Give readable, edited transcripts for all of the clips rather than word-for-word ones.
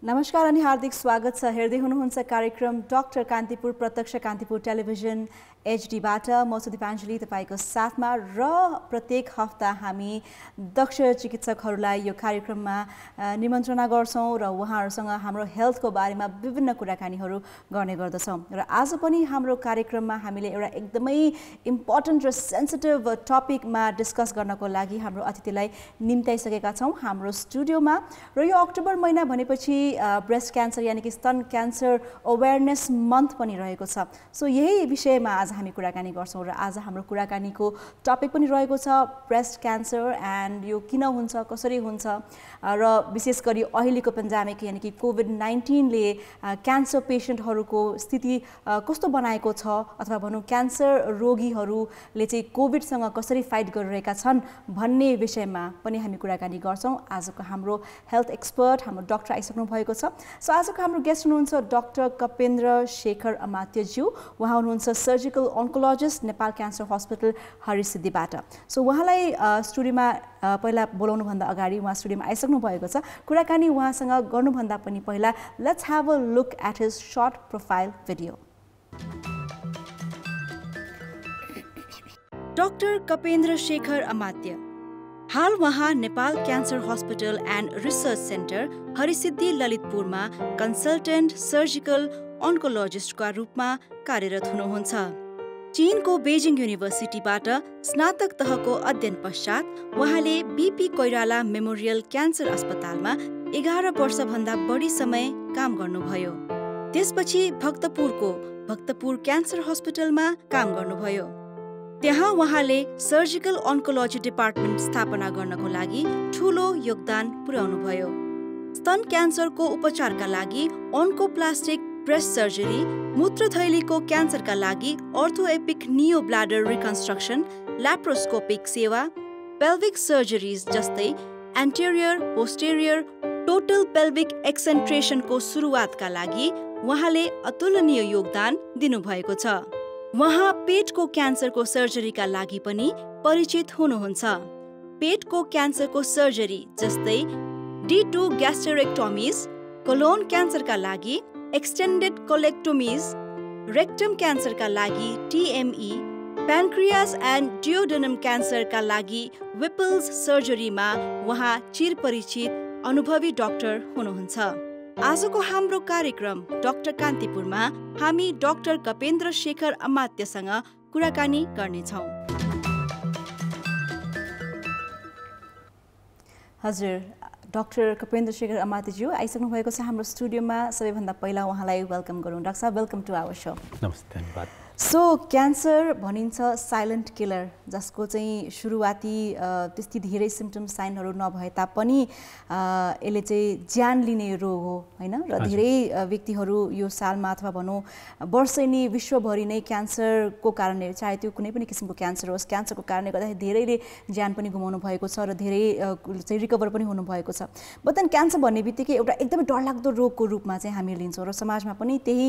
नमस्कार अनि हार्दिक स्वागत छ। हेर्दै हुनुहुन्छ कार्यक्रम डाक्टर कान्तिपुर प्रत्यक्ष कान्तिपुर टेलिभिजन एचडीबाट। म सुदीपाञ्जली तपाईको साथमा र प्रत्येक हप्ता हामी दक्ष चिकित्सकहरूलाई यो कार्यक्रममा निमन्त्रणा गर्छौं र उहाँहरूसँग हाम्रो हेल्थको बारेमा विभिन्न कुराकानीहरू गर्ने गर्दछौं। र आज पनि हाम्रो कार्यक्रममा हामीले एउटा एकदमै इम्पोर्टेन्ट र सेन्सिटिभ टपिकमा डिस्कस गर्नको लागि हाम्रो अतिथिलाई निम्ताइसकेका छौं हाम्रो स्टुडियोमा। र यो अक्टोबर महिना भनेपछि ब्रेस्ट क्यान्सर यानी कि स्तन क्यान्सर अवेयरनेस मन्थ पनि रहेको छ। सो यही विषयमा आज हामी कुराकानी गर्छौं र आज हाम्रो कुराकानीको टपिक पनि रहेको छ ब्रेस्ट क्यान्सर एन्ड यो किन हुन्छ, कसरी हुन्छ र विशेष गरी अहिलेको पेन्डेमिक यानी कि कोभिड-19 ले क्यान्सर पेशेन्टहरूको स्थिति कस्तो बनाएको छ अथवा भनौं क्यान्सर रोगीहरूले चाहिँ कोभिडसँग कसरी फाइट गरिरहेका छन् भन्ने विषयमा पनि हामी कुराकानी गर्छौं। आजको हाम्रो हेल्थ एक्सपर्ट हाम्रो डाक्टर आइसक्नु भएको छ। सो आजको हाम्रो गेस्ट हुनुहुन्छ डाक्टर कपेन्द्र शेखर अमात्यज्यू। उहाँ हुनुहुन्छ surgical oncologist Nepal cancer hospital हरिसिद्धिबाट। सो उहाँलाई स्टुडियोमा पहिला बोलाउनु भन्दा अगाडि उहाँ स्टुडियोमा आइसक्नु भएको छ। कुराकानी उहाँसँग गर्नुभन्दा पनि पहिला let's have a look at his short profile video. Doctor Kapendra Shekhar Amatya हाल उहाँ Nepal cancer hospital and research centre Harisiddhi ललितपुरमा कन्सल्टेन्ट सर्जिकल ओन्कोलोजिस्टका रूपमा कार्यरत हुनुहुन्छ। चीनको बेजिङ युनिभर्सिटीबाट स्नातक तहको अध्ययन पश्चात उहाँले बीपी कोइराला मेमोरियल क्यान्सर अस्पतालमा 11 वर्षभन्दा बढी समय काम गर्नुभयो। त्यसपछि भक्तपुर क्यान्सर हस्पिटलमा काम गर्नुभयो। त्यहाँ उहाँले सर्जिकल ओन्कोलोजी डिपार्टमेन्ट स्थापना गर्नको लागि ठूलो योगदान पुर्याउनुभयो। स्तन क्यान्सरको उपचारका लागि ओन्कोप्लास्टिक ब्रेस्ट सर्जरी, मूत्रथैलीको क्यान्सरका लागि अर्थोएपिक नियो ब्ल्याडर रिकन्स्ट्रक्सन, ल्याप्रोस्कोपिक सेवा, पेल्भिक सर्जरीज जस्तै एन्टेरियर, पोस्टेरियर, टोटल पेल्भिक एक्सेन्ट्रेसनको सुरुवातका लागि उहाँले अतुलनीय योगदान दिनुभएको छ। उहाँ पेटको क्यान्सरको सर्जरीका लागि पनि परिचित हुनुहुन्छ। पेटको क्यान्सरको सर्जरी जस्तै D2 ग्यास्ट्रेक्टोमिज, कोलोन क्यान्सरका लागि एक्सटेन्डेड कोलेक्टोमिज, रेक्टम क्यान्सरका लागि TME, प्यानक्रियास एन्ड ड्युओडेनम क्यान्सरका लागि विपल्स सर्जरीमा उहाँ चिरपरिचित अनुभवी डाक्टर हुनुहुन्छ। आजको हाम्रो कार्यक्रम डाक्टर कान्तिपुरमा हामी डाक्टर कपेन्द्र शेखर अमात्यसँग कुराकानी गर्नेछौँ। हजुर डाक्टर कपेन्द्र शेखर अमात्यज्यू आइसक्नु भएको छ हाम्रो स्टुडियोमा। सबैभन्दा पहिला उहाँलाई वेलकम गरौँ। डाक्टर साहब वेलकम टु आवर शो। नमस्ते, धन्यवाद। सो क्यान्सर भनिन्छ साइलेन्ट किलर, जसको चाहिँ सुरुवाती त्यति धेरै सिम्पटम साइनहरू नभए तापनि यसले चाहिँ ज्यान लिने रोग हो हैन। र धेरै व्यक्तिहरू यो सालमा अथवा भनौँ वर्षै नै विश्वभरि नै क्यान्सरको कारणले, चाहे त्यो कुनै पनि किसिमको क्यान्सर होस्, क्यान्सरको कारणले गर्दाखेरि धेरैले ज्यान पनि गुमाउनु भएको छ र धेरै चाहिँ रिकभर पनि हुनुभएको छ। बट देन क्यान्सर भन्ने बित्तिकै एउटा एकदमै डरलाग्दो रोगको रूपमा चाहिँ हामी लिन्छौँ र समाजमा पनि त्यही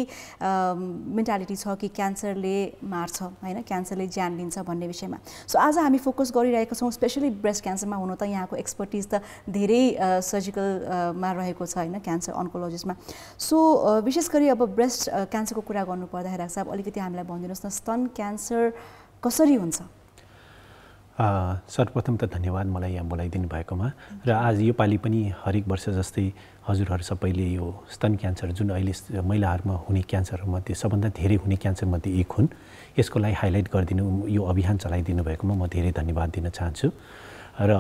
मेन्टालिटी छ कि क्यान्सरले मार्छ हैन, क्यान्सरले ज्यान लिन्छ भन्ने विषयमा। सो आज हामी फोकस गरिरहेका छौँ स्पेशली ब्रेस्ट क्यान्सरमा। हुनु त यहाँको एक्सपर्टिज त धेरै सर्जिकलमा रहेको छ हैन, क्यान्सर ओन्कोलोजिस्टमा। सो विशेष गरी अब ब्रेस्ट क्यान्सरको कुरा गर्नु पर्दाखेरि डाक्टर साहब अलिकति हामीलाई भनिदिनुहोस् न, स्तन क्यान्सर कसरी हुन्छ? सर्वप्रथम त धन्यवाद मलाई यहाँ बोलाइदिनु भएकोमा। र आज यो पालि पनि हरेक वर्ष जस्तै हजुरहरू सबैले यो स्तन क्यान्सर जुन अहिले महिलाहरूमा हुने क्यान्सरमध्ये सबभन्दा धेरै हुने क्यान्सरमध्ये एक हुन्, यसको लागि हाइलाइट गरिदिनु, यो अभियान चलाइदिनु भएकोमा म धेरै धन्यवाद दिन चाहन्छु। र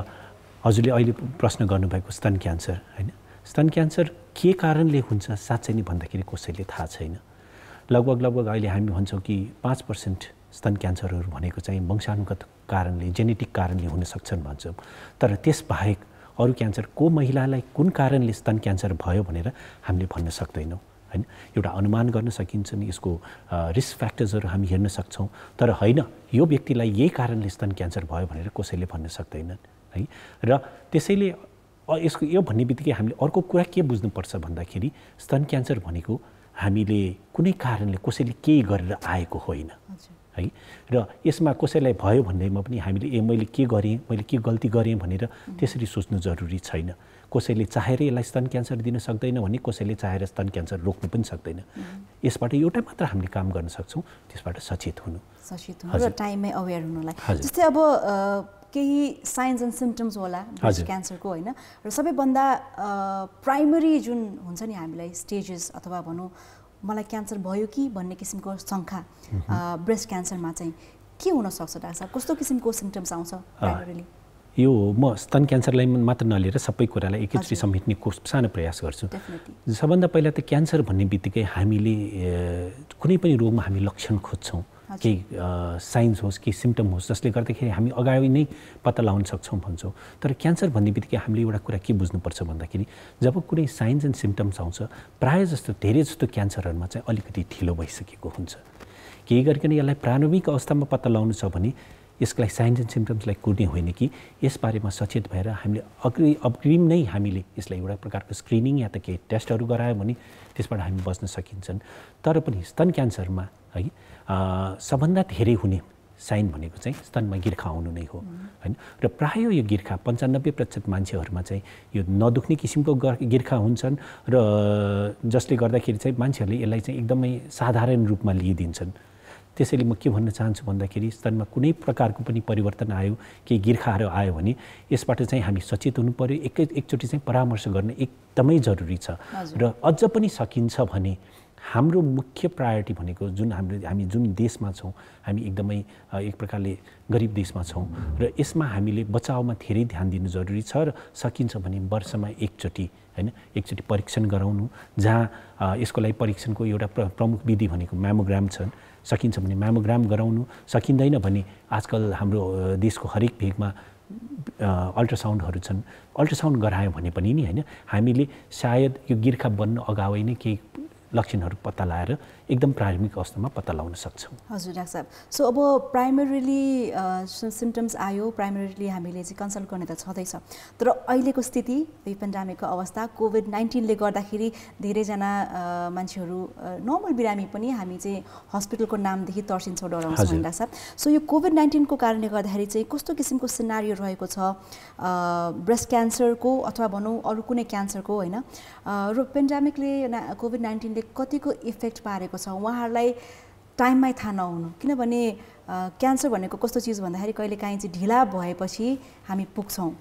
हजुरले अहिले प्रश्न गर्नुभएको स्तन क्यान्सर हैन, स्तन क्यान्सर के कारणले हुन्छ साँच्चै नै भन्दाखेरि कसैले थाहा छैन। लगभग अहिले हामी भन्छौँ कि 5% स्तन क्यान्सरहरू भनेको चाहिँ वंशानुगत कारणले, जेनेटिक कारणले हुन सक्छन् भन्छौँ। तर त्यसबाहेक अरू क्यान्सर को महिलालाई कुन कारणले स्तन क्यान्सर भयो भनेर हामीले भन्न सक्दैनौँ हैन। एउटा अनुमान गर्न सकिन्छ नि, यसको रिस्क फ्याक्टर्सहरू हामी हेर्न सक्छौँ, तर होइन यो व्यक्तिलाई यही कारणले स्तन क्यान्सर भयो भनेर कसैले भन्न सक्दैनन् है। र त्यसैले यसको यो भन्ने बित्तिकै हामीले अर्को कुरा के बुझ्नुपर्छ भन्दाखेरि स्तन क्यान्सर भनेको हामीले कुनै कारणले कसैले केही गरेर आएको होइन है र यसमा कसैलाई भयो भन्दैमा पनि हामीले मैले के गरेँ, मैले के गल्ती गरेँ भनेर त्यसरी सोच्नु जरुरी छैन। कसैले चाहेर यसलाई स्तन क्यान्सर दिन सक्दैन भने कसैले चाहेर स्तन क्यान्सर रोक्नु पनि सक्दैन। यसबाट एउटा मात्र हामीले काम गर्न सक्छौँ, त्यसबाट सचेत हुनु र टाइममै अवेर हुनुलाई। जस्तै अब केही साइन्स एन्ड सिम्पटम्स होला ब्रेस्ट क्यान्सरको होइन, र सबैभन्दा प्राइमरी जुन हुन्छ नि हामीलाई स्टेजेस अथवा भनौँ मलाई क्यान्सर भयो कि भन्ने किसिमको शङ्का ब्रेस्ट क्यान्सरमा चाहिँ के हुनसक्छ डाक्टर साहब? कस्तो किसिमको सिम्पटम्स आउँछ प्राइमरीली? यो म स्तन क्यान्सरलाई मात्र नलिएर सबै कुरालाई एकैचोटि समेट्ने सानो प्रयास गर्छु। सबभन्दा पहिला त क्यान्सर भन्ने बित्तिकै हामीले कुनै पनि रोगमा हामी लक्षण खोज्छौँ, केही साइन्स होस् केही सिम्पटम होस् जसले गर्दाखेरि हामी अगाडि नै पत्ता लगाउन सक्छौँ भन्छौँ। तर क्यान्सर भन्ने बित्तिकै हामीले एउटा कुरा के बुझ्नुपर्छ भन्दाखेरि जब कुनै साइन्स एन्ड सिम्पटम्स आउँछ प्रायः जस्तो धेरै जस्तो क्यान्सरहरूमा चाहिँ अलिकति ढिलो भइसकेको हुन्छ। केही गरिकन यसलाई प्रारम्भिक अवस्थामा पत्ता लगाउनु छ भने यसलाई साइन्स एन्ड सिम्पटम्सलाई कुर्ने होइन कि यसबारेमा सचेत भएर हामीले अग्रिम नै हामीले यसलाई एउटा प्रकारको स्क्रिनिङ या त केही टेस्टहरू गरायो भने त्यसबाट हामी बच्न सकिन्छन्। तर पनि स्तन क्यान्सरमा है सबभन्दा धेरै हुने साइन भनेको चाहिँ स्तनमा गिर्खा आउनु नै हो होइन। र प्रायः यो गिर्खा 95% मान्छेहरूमा चाहिँ यो नदुख्ने किसिमको गिर्खा हुन्छन् र जसले गर्दाखेरि चाहिँ मान्छेहरूले यसलाई चाहिँ एकदमै साधारण रूपमा लिइदिन्छन्। त्यसैले म के भन्न चाहन्छु भन्दाखेरि स्तनमा कुनै प्रकारको पनि परिवर्तन आयो, केही गिर्खाहरू आयो भने यसबाट चाहिँ हामी सचेत हुनु पर्यो। एकचोटि चाहिँ परामर्श गर्न एकदमै जरुरी छ। र अझ पनि सकिन्छ भने हाम्रो मुख्य प्रायोरिटी भनेको हामी जुन देशमा छौँ, हामी एकदमै एक प्रकारले गरिब देशमा छौँ र यसमा हामीले बचाउमा धेरै ध्यान दिनु जरुरी छ। र सकिन्छ भने वर्षमा एकचोटि होइन एकचोटि परीक्षण गराउनु, जहाँ यसको लागि परीक्षणको एउटा प्रमुख विधि भनेको म्यामोग्राम छन्। सकिन्छ भने म्यामोग्राम गराउनु, सकिँदैन भने आजकल हाम्रो देशको हरेक भेगमा अल्ट्रासाउन्डहरू छन्। अल्ट्रासाउन्ड गरायो भने पनि नि होइन हामीले सायद यो गिर्खा बन्न अगावै नै केही लक्षणहरू पत्ता लगाएर एकदम प्रारम्भिक अवस्थामा पत्ता लगाउन सक्छौँ। हजुर डाक्टर साहब, सो अब प्राइमरीली सिम्पटम्स आयो, प्राइमरीली हामीले चाहिँ कन्सल्ट गर्ने त छँदैछ, तर अहिलेको स्थिति यो पेन्डेमिकको अवस्था कोभिड-19ले गर्दाखेरि धेरैजना मान्छेहरू नर्मल बिरामी पनि हामी चाहिँ हस्पिटलको नामदेखि तर्सिन्छौँ, डराउँछौँ डाक्टर साहब। सो यो कोभिड-19को कारणले गर्दाखेरि चाहिँ कस्तो किसिमको सिनारियो रहेको छ ब्रेस्ट क्यान्सरको अथवा भनौँ अरू कुनै क्यान्सरको होइन, र पेन्डेमिकले कोभिड-19ले कतिको इफेक्ट पारेको छ उहाँहरूलाई टाइममै थाहा नहुनु? किनभने क्यान्सर भनेको कस्तो चिज भन्दाखेरि कहिलेकाहीँ चाहिँ ढिला भएपछि हामी पुग्छौँ,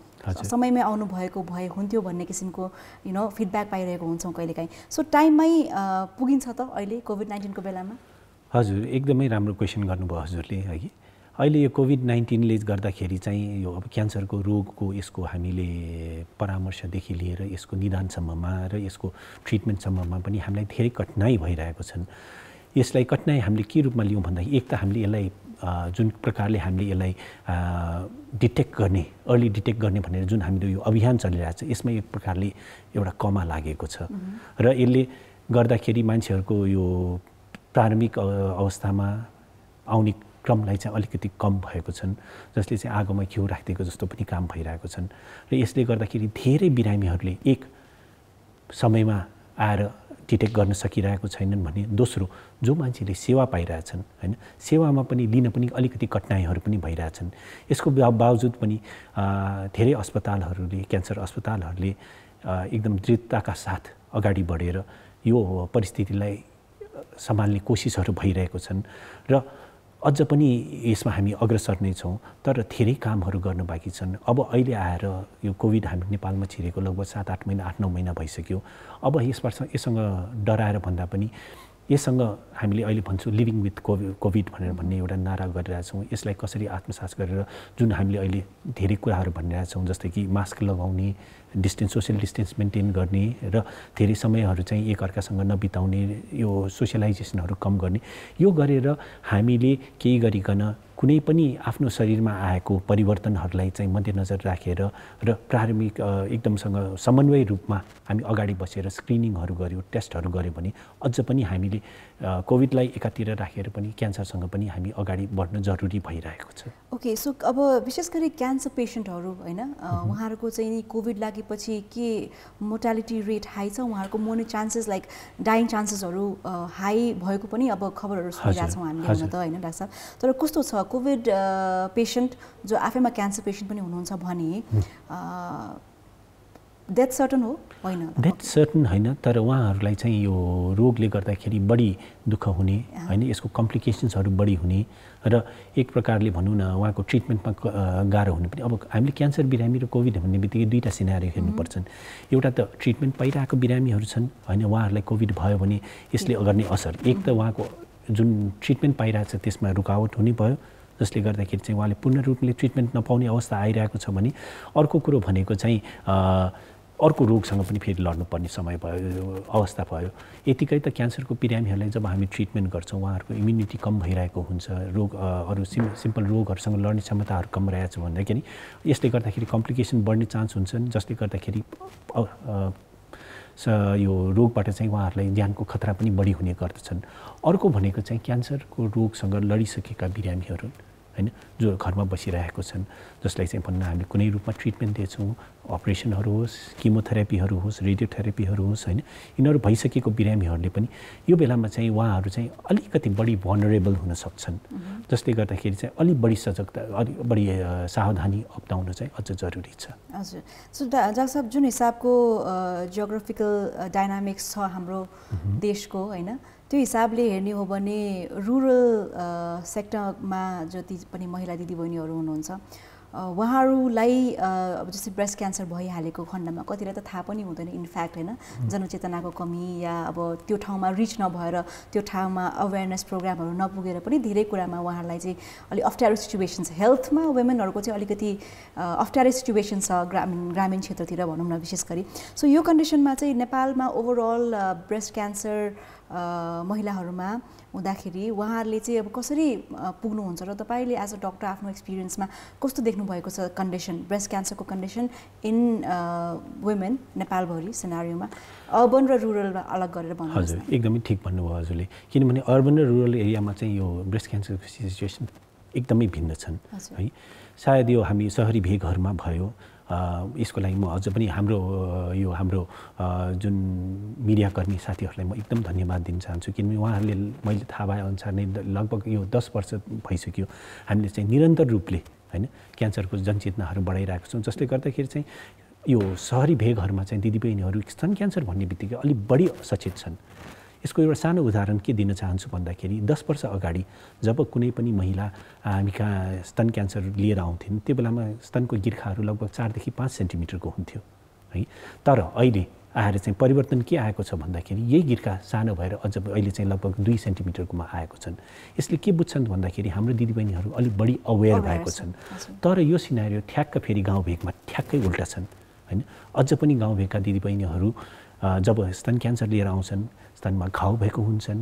समयमै आउनु भएको भए हुन्थ्यो भन्ने किसिमको फिडब्याक पाइरहेको हुन्छौँ कहिलेकाहीँ। सो टाइममै पुगिन्छ त अहिले कोभिड-19को बेलामा? हजुर, एकदमै राम्रो क्वेसन गर्नुभयो हजुरले है। अहिले यो कोभिड-19ले गर्दाखेरि चाहिँ यो अब क्यान्सरको रोगको यसको हामीले परामर्शदेखि लिएर यसको निदानसम्ममा र यसको ट्रिटमेन्टसम्ममा पनि हामीलाई धेरै कठिनाइ भइरहेको छन्। यसलाई कठिनाइ हामीले के रूपमा लियौँ भन्दाखेरि एक त हामीले यसलाई जुन प्रकारले हामीले यसलाई डिटेक्ट गर्ने, अर्ली डिटेक्ट गर्ने भनेर जुन हामीले यो अभियान चलिरहेको छ यसमा एक प्रकारले एउटा कमा लागेको छ र यसले गर्दाखेरि मान्छेहरूको यो प्रारम्भिक अवस्थामा आउने क्रमलाई चाहिँ अलिकति कम भएको छन्, जसले चाहिँ आगोमा घिउ राखिदिएको जस्तो पनि काम भइरहेको छन्। र यसले गर्दाखेरि धेरै बिरामीहरूले एक समयमा आएर डिटेक्ट गर्न सकिरहेको छैनन् भने दोस्रो जो मान्छेले सेवा पाइरहेछन् होइन सेवामा पनि लिन पनि अलिकति कठिनाइहरू पनि भइरहेछन्। यसको बावजुद पनि धेरै अस्पतालहरूले क्यान्सर अस्पतालहरूले एकदम दृढताका साथ अगाडि बढेर यो परिस्थितिलाई सम्हाल्ने कोसिसहरू भइरहेको छन् र अझ पनि यसमा हामी अग्रसर नै छौँ, तर धेरै कामहरू गर्न बाँकी छन्। अब अहिले आएर यो कोभिड हाम्रो नेपालमा छिरेको लगभग 7-8 महिना 8-9 महिना भइसक्यो। अब यससँग डराएर भन्दा पनि यससँग हामीले अहिले भन्छौँ लिभिङ विथ कोभिड भनेर भन्ने एउटा नारा गरिरहेछौँ। यसलाई कसरी आत्मसात गरेर जुन हामीले अहिले धेरै कुराहरू भनिरहेछौँ जस्तै कि मास्क लगाउने, सोसियल डिस्टेन्स मेन्टेन गर्ने र धेरै समयहरू चाहिँ एकअर्कासँग नबिताउने, यो सोसियलाइजेसनहरू कम गर्ने, यो गरेर हामीले केही गरिकन कुनै पनि आफ्नो शरीरमा आएको परिवर्तनहरूलाई चाहिँ मध्यनजर राखेर र प्रारम्भिक एकदमसँग समन्वय रूपमा हामी अगाडि बसेर स्क्रिनिङहरू गर्यो, टेस्टहरू गर्यो भने अझ पनि हामीले कोभिडलाई एकातिर राखेर पनि क्यान्सरसँग पनि हामी अगाडि बढ्न जरुरी भइरहेको छ। ओके, सो अब विशेष गरी क्यान्सर पेसेन्टहरू होइन, उहाँहरूको चाहिँ नि कोभिड लागेपछि के मोर्टालिटी रेट हाई छ, उहाँहरूको मर्ने चान्सेस लाइक डाइङ चान्सेसहरू हाई भएको पनि अब खबरहरू सुनिरहेको छौँ हामीले हुन त होइन डाक्टर साहब। तर कस्तो छ कोभिड पेसेन्ट जो आफैमा क्यान्सर पेसेन्ट पनि हुनुहुन्छ भने डेथ सर्टन हो होइन? डेथ सर्टन होइन, तर उहाँहरूलाई चाहिँ यो रोगले गर्दाखेरि बढी दुःख हुने होइन, यसको कम्प्लिकेसन्सहरू बढी हुने र एक प्रकारले भनौँ न उहाँको ट्रिटमेन्टमा गाह्रो हुने पनि। अब हामीले क्यान्सर बिरामी र कोभिड भन्ने बित्तिकै दुईवटा सिनारियो हेर्नुपर्छन्। एउटा त ट्रिटमेन्ट पाइरहेको बिरामीहरू छन् होइन, उहाँहरूलाई कोभिड भयो भने यसले गर्ने असर, एक त उहाँको जुन ट्रिटमेन्ट पाइरहेको छ त्यसमा रुकावट हुने भयो, जसले गर्दाखेरि चाहिँ उहाँले पूर्ण रूपले ट्रिटमेन्ट नपाउने अवस्था आइरहेको छ भने। अर्को कुरो भनेको चाहिँ अर्को रोगसँग पनि फेरि लड्नुपर्ने समय भयो, अवस्था भयो। यतिकै त क्यान्सरको बिरामीहरूलाई जब हामी ट्रिटमेन्ट गर्छौँ उहाँहरूको इम्युनिटी कम भइरहेको हुन्छ, रोग अरू सिम्पल रोगहरूसँग लड्ने क्षमताहरू कम रहेको छ भन्दाखेरि यसले गर्दाखेरि कम्प्लिकेसन बढ्ने चान्स हुन्छन्, जसले गर्दाखेरि यो रोगबाट चाहिँ उहाँहरूलाई ज्यानको खतरा पनि बढी हुने गर्दछन्। अर्को भनेको चाहिँ क्यान्सरको रोगसँग लडिसकेका बिरामीहरू होइन, जो घरमा बसिरहेको छन्, जसलाई चाहिँ भन्न हामीले कुनै रूपमा ट्रिटमेन्ट दिएछौँ, अपरेसनहरू होस्, किमोथेरापीहरू होस्, रेडियोथेरापीहरू होस् होइन, यिनीहरू भइसकेको बिरामीहरूले पनि यो बेलामा चाहिँ उहाँहरू चाहिँ अलिकति बढी भनरेबल हुन सक्छन्, जसले गर्दाखेरि चाहिँ अलिक बढी सजगता, अलिक बढी सावधानी अप्नाउनु चाहिँ अझ जरुरी छ। हजुर, सो डाक्टर साहब जुन हिसाबको जियोग्राफिकल डाइनामिक्स छ हाम्रो देशको होइन, त्यो हिसाबले हेर्ने हो भने रुरल सेक्टरमा जति पनि महिला दिदीबहिनीहरू हुनुहुन्छ उहाँहरूलाई अब जस्तै ब्रेस्ट क्यान्सर भइहालेको खण्डमा कतिलाई त थाहा पनि हुँदैन इनफ्याक्ट होइन, जनचेतनाको कमी या अब त्यो ठाउँमा रिच नभएर त्यो ठाउँमा अवेरनेस प्रोग्रामहरू नपुगेर पनि धेरै कुरामा उहाँहरूलाई चाहिँ अलिक अप्ठ्यारो सिचुएसन छ। हेल्थमा वुमेनहरूको चाहिँ अलिकति अप्ठ्यारो सिचुएसन छ ग्रामीण क्षेत्रतिर भनौँ न विशेष गरी। सो यो कन्डिसनमा चाहिँ नेपालमा ओभरअल ब्रेस्ट क्यान्सर महिलाहरूमा हुँदाखेरि उहाँहरूले चाहिँ अब कसरी पुग्नुहुन्छ र तपाईँले एज अ डक्टर आफ्नो एक्सपिरियन्समा कस्तो देख्नुभएको छ कन्डिसन, ब्रेस्ट क्यान्सरको कन्डिसन इन वुमेन नेपालभरि सिनारियोमा, अर्बन र रुरलमा अलग गरेर भन्नुहोस्। हजुर, एकदमै ठिक भन्नुभयो हजुरले, किनभने अर्बन र रुरल एरियामा चाहिँ यो ब्रेस्ट क्यान्सरको सिचुएसन एकदमै भिन्न छन् है। सायद यो हामी सहरी भेगहरूमा भयो, यसको लागि म अझ पनि हाम्रो जुन मिडियाकर्मी साथीहरूलाई म एकदम धन्यवाद दिन चाहन्छु, किनभने उहाँहरूले मैले थाहा भएअनुसार नै लगभग यो 10 वर्ष भइसक्यो हामीले चाहिँ निरन्तर रूपले होइन क्यान्सरको जनचेतनाहरू बढाइरहेको छौँ, जसले गर्दाखेरि चाहिँ यो सहरी भेगहरूमा चाहिँ दिदीबहिनीहरू स्तन क्यान्सर भन्ने बित्तिकै अलिक बढी सचेत छन्। यसको एउटा सानो उदाहरण के दिन चाहन्छु भन्दाखेरि 10 वर्ष अगाडि जब कुनै पनि महिला हामी कहाँ स्तन क्यान्सर लिएर आउँथिन् त्यो बेलामा स्तनको गिर्खाहरू लगभग 4 देखि 5 सेन्टिमिटरको हुन्थ्यो है। तर अहिले आएर चाहिँ परिवर्तन के आएको छ भन्दाखेरि यही गिर्खा सानो भएर अझ अहिले चाहिँ लगभग 2 सेन्टिमिटरकोमा आएको छन्। यसले के बुझ्छन् भन्दाखेरि हाम्रो दिदीबहिनीहरू अलिक बढी अवेर भएको छन्। तर यो सिनारियो ठ्याक्क फेरि गाउँ भेगमा ठ्याक्कै उल्टा छन् हैन। अझ पनि गाउँ भेगका दिदीबहिनीहरू जब स्तन क्यान्सर लिएर आउँछन्, स्तनमा घाउ भएको हुन्छन्,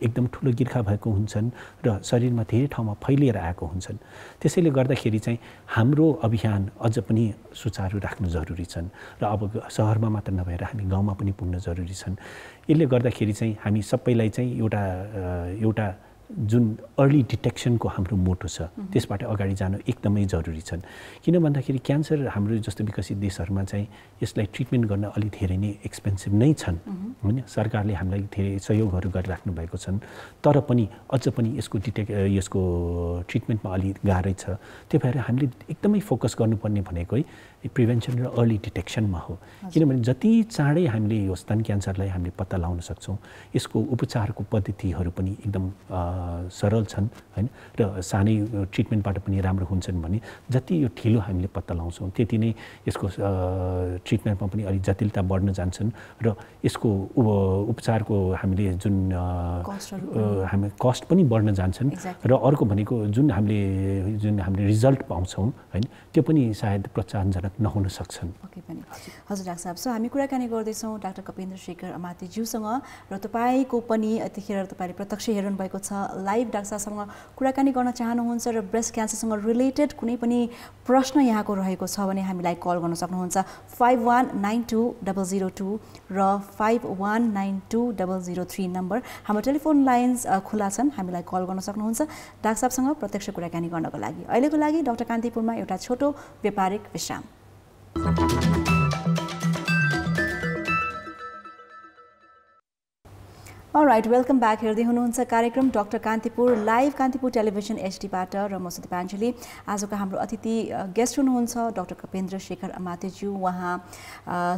एकदम ठुलो गिर्खा भएको हुन्छन् र शरीरमा धेरै ठाउँमा फैलिएर आएको हुन्छन्। त्यसैले गर्दाखेरि चाहिँ हाम्रो अभियान अझ पनि सुचारू राख्नु जरुरी छन् र अब सहरमा मात्र नभएर हामी गाउँमा पनि पुग्न जरुरी छन्। यसले गर्दाखेरि चाहिँ हामी सबैलाई चाहिँ एउटा जुन अर्ली डिटेक्सनको हाम्रो मोटो छ त्यसबाट अगाडि जानु एकदमै जरुरी छन्। किन भन्दाखेरि क्यान्सर हाम्रो जस्तो विकसित देशहरूमा चाहिँ यसलाई ट्रिटमेन्ट गर्न अलि धेरै नै एक्सपेन्सिभ नै छन् हैन। सरकारले हामीलाई धेरै सहयोगहरू गरिराख्नु भएको छन्, तर पनि अझ पनि यसको ट्रिटमेन्टमा अलि गाह्रै छ। त्यही भएर हामीले एकदमै फोकस गर्नुपर्ने भनेको प्रिभेन्सन र अर्ली डिटेक्सनमा हो। किनभने जति चाँडै हामीले यो स्तन क्यान्सरलाई हामीले पत्ता लगाउन सक्छौँ, यसको उपचारको पद्धतिहरू पनि एकदम सरल छन् हैन र सानै ट्रिटमेन्टबाट पनि राम्रो हुन्छन् भने जति यो ढिलो हामीले पत्ता लगाउँछौँ त्यति नै यसको ट्रिटमेन्टमा पनि अलिक जटिलता बढ्न जान्छन् र यसको उपचारको हामीले जुन कस्ट पनि बढ्न जान्छन् र अर्को भनेको जुन हामीले रिजल्ट पाउँछौँ हैन त्यो पनि सायद प्रोत्साहनजनक नहुन सक्छन्। ओके पनि हजुर डाक्टर साहब, सो हामी कुराकानी गर्दैछौँ डाक्टर कपेन्द्र शेखर अमात्यज्यूसँग र तपाईँको पनि यतिखेर तपाईँले प्रत्यक्ष हेर्नु भएको छ लाइभ डाक्टर साहबसँग कुराकानी गर्न चाहनुहुन्छ र ब्रेस्ट क्यान्सरसँग रिलेटेड कुनै पनि प्रश्न यहाँको रहेको छ भने हामीलाई कल गर्न सक्नुहुन्छ 51920002 र 51920003 नम्बर हाम्रो टेलिफोन लाइन्स खुला छन्, हामीलाई कल गर्न सक्नुहुन्छ डाक्टर साहबसँग प्रत्यक्ष कुराकानी गर्नको लागि। अहिलेको लागि डाक्टर कान्तिपुरमा एउटा छोटो व्यापारिक विश्राम। Alright, welcome back. हेर्दै हुनुहुन्छ कार्यक्रम doctor Kantipur live Kantipur television एचडीबाट र म सुदीपाञ्जली। आजको हाम्रो अतिथि गेस्ट हुनुहुन्छ डाक्टर कपेन्द्र शेखर अमात्यज्यू। उहाँ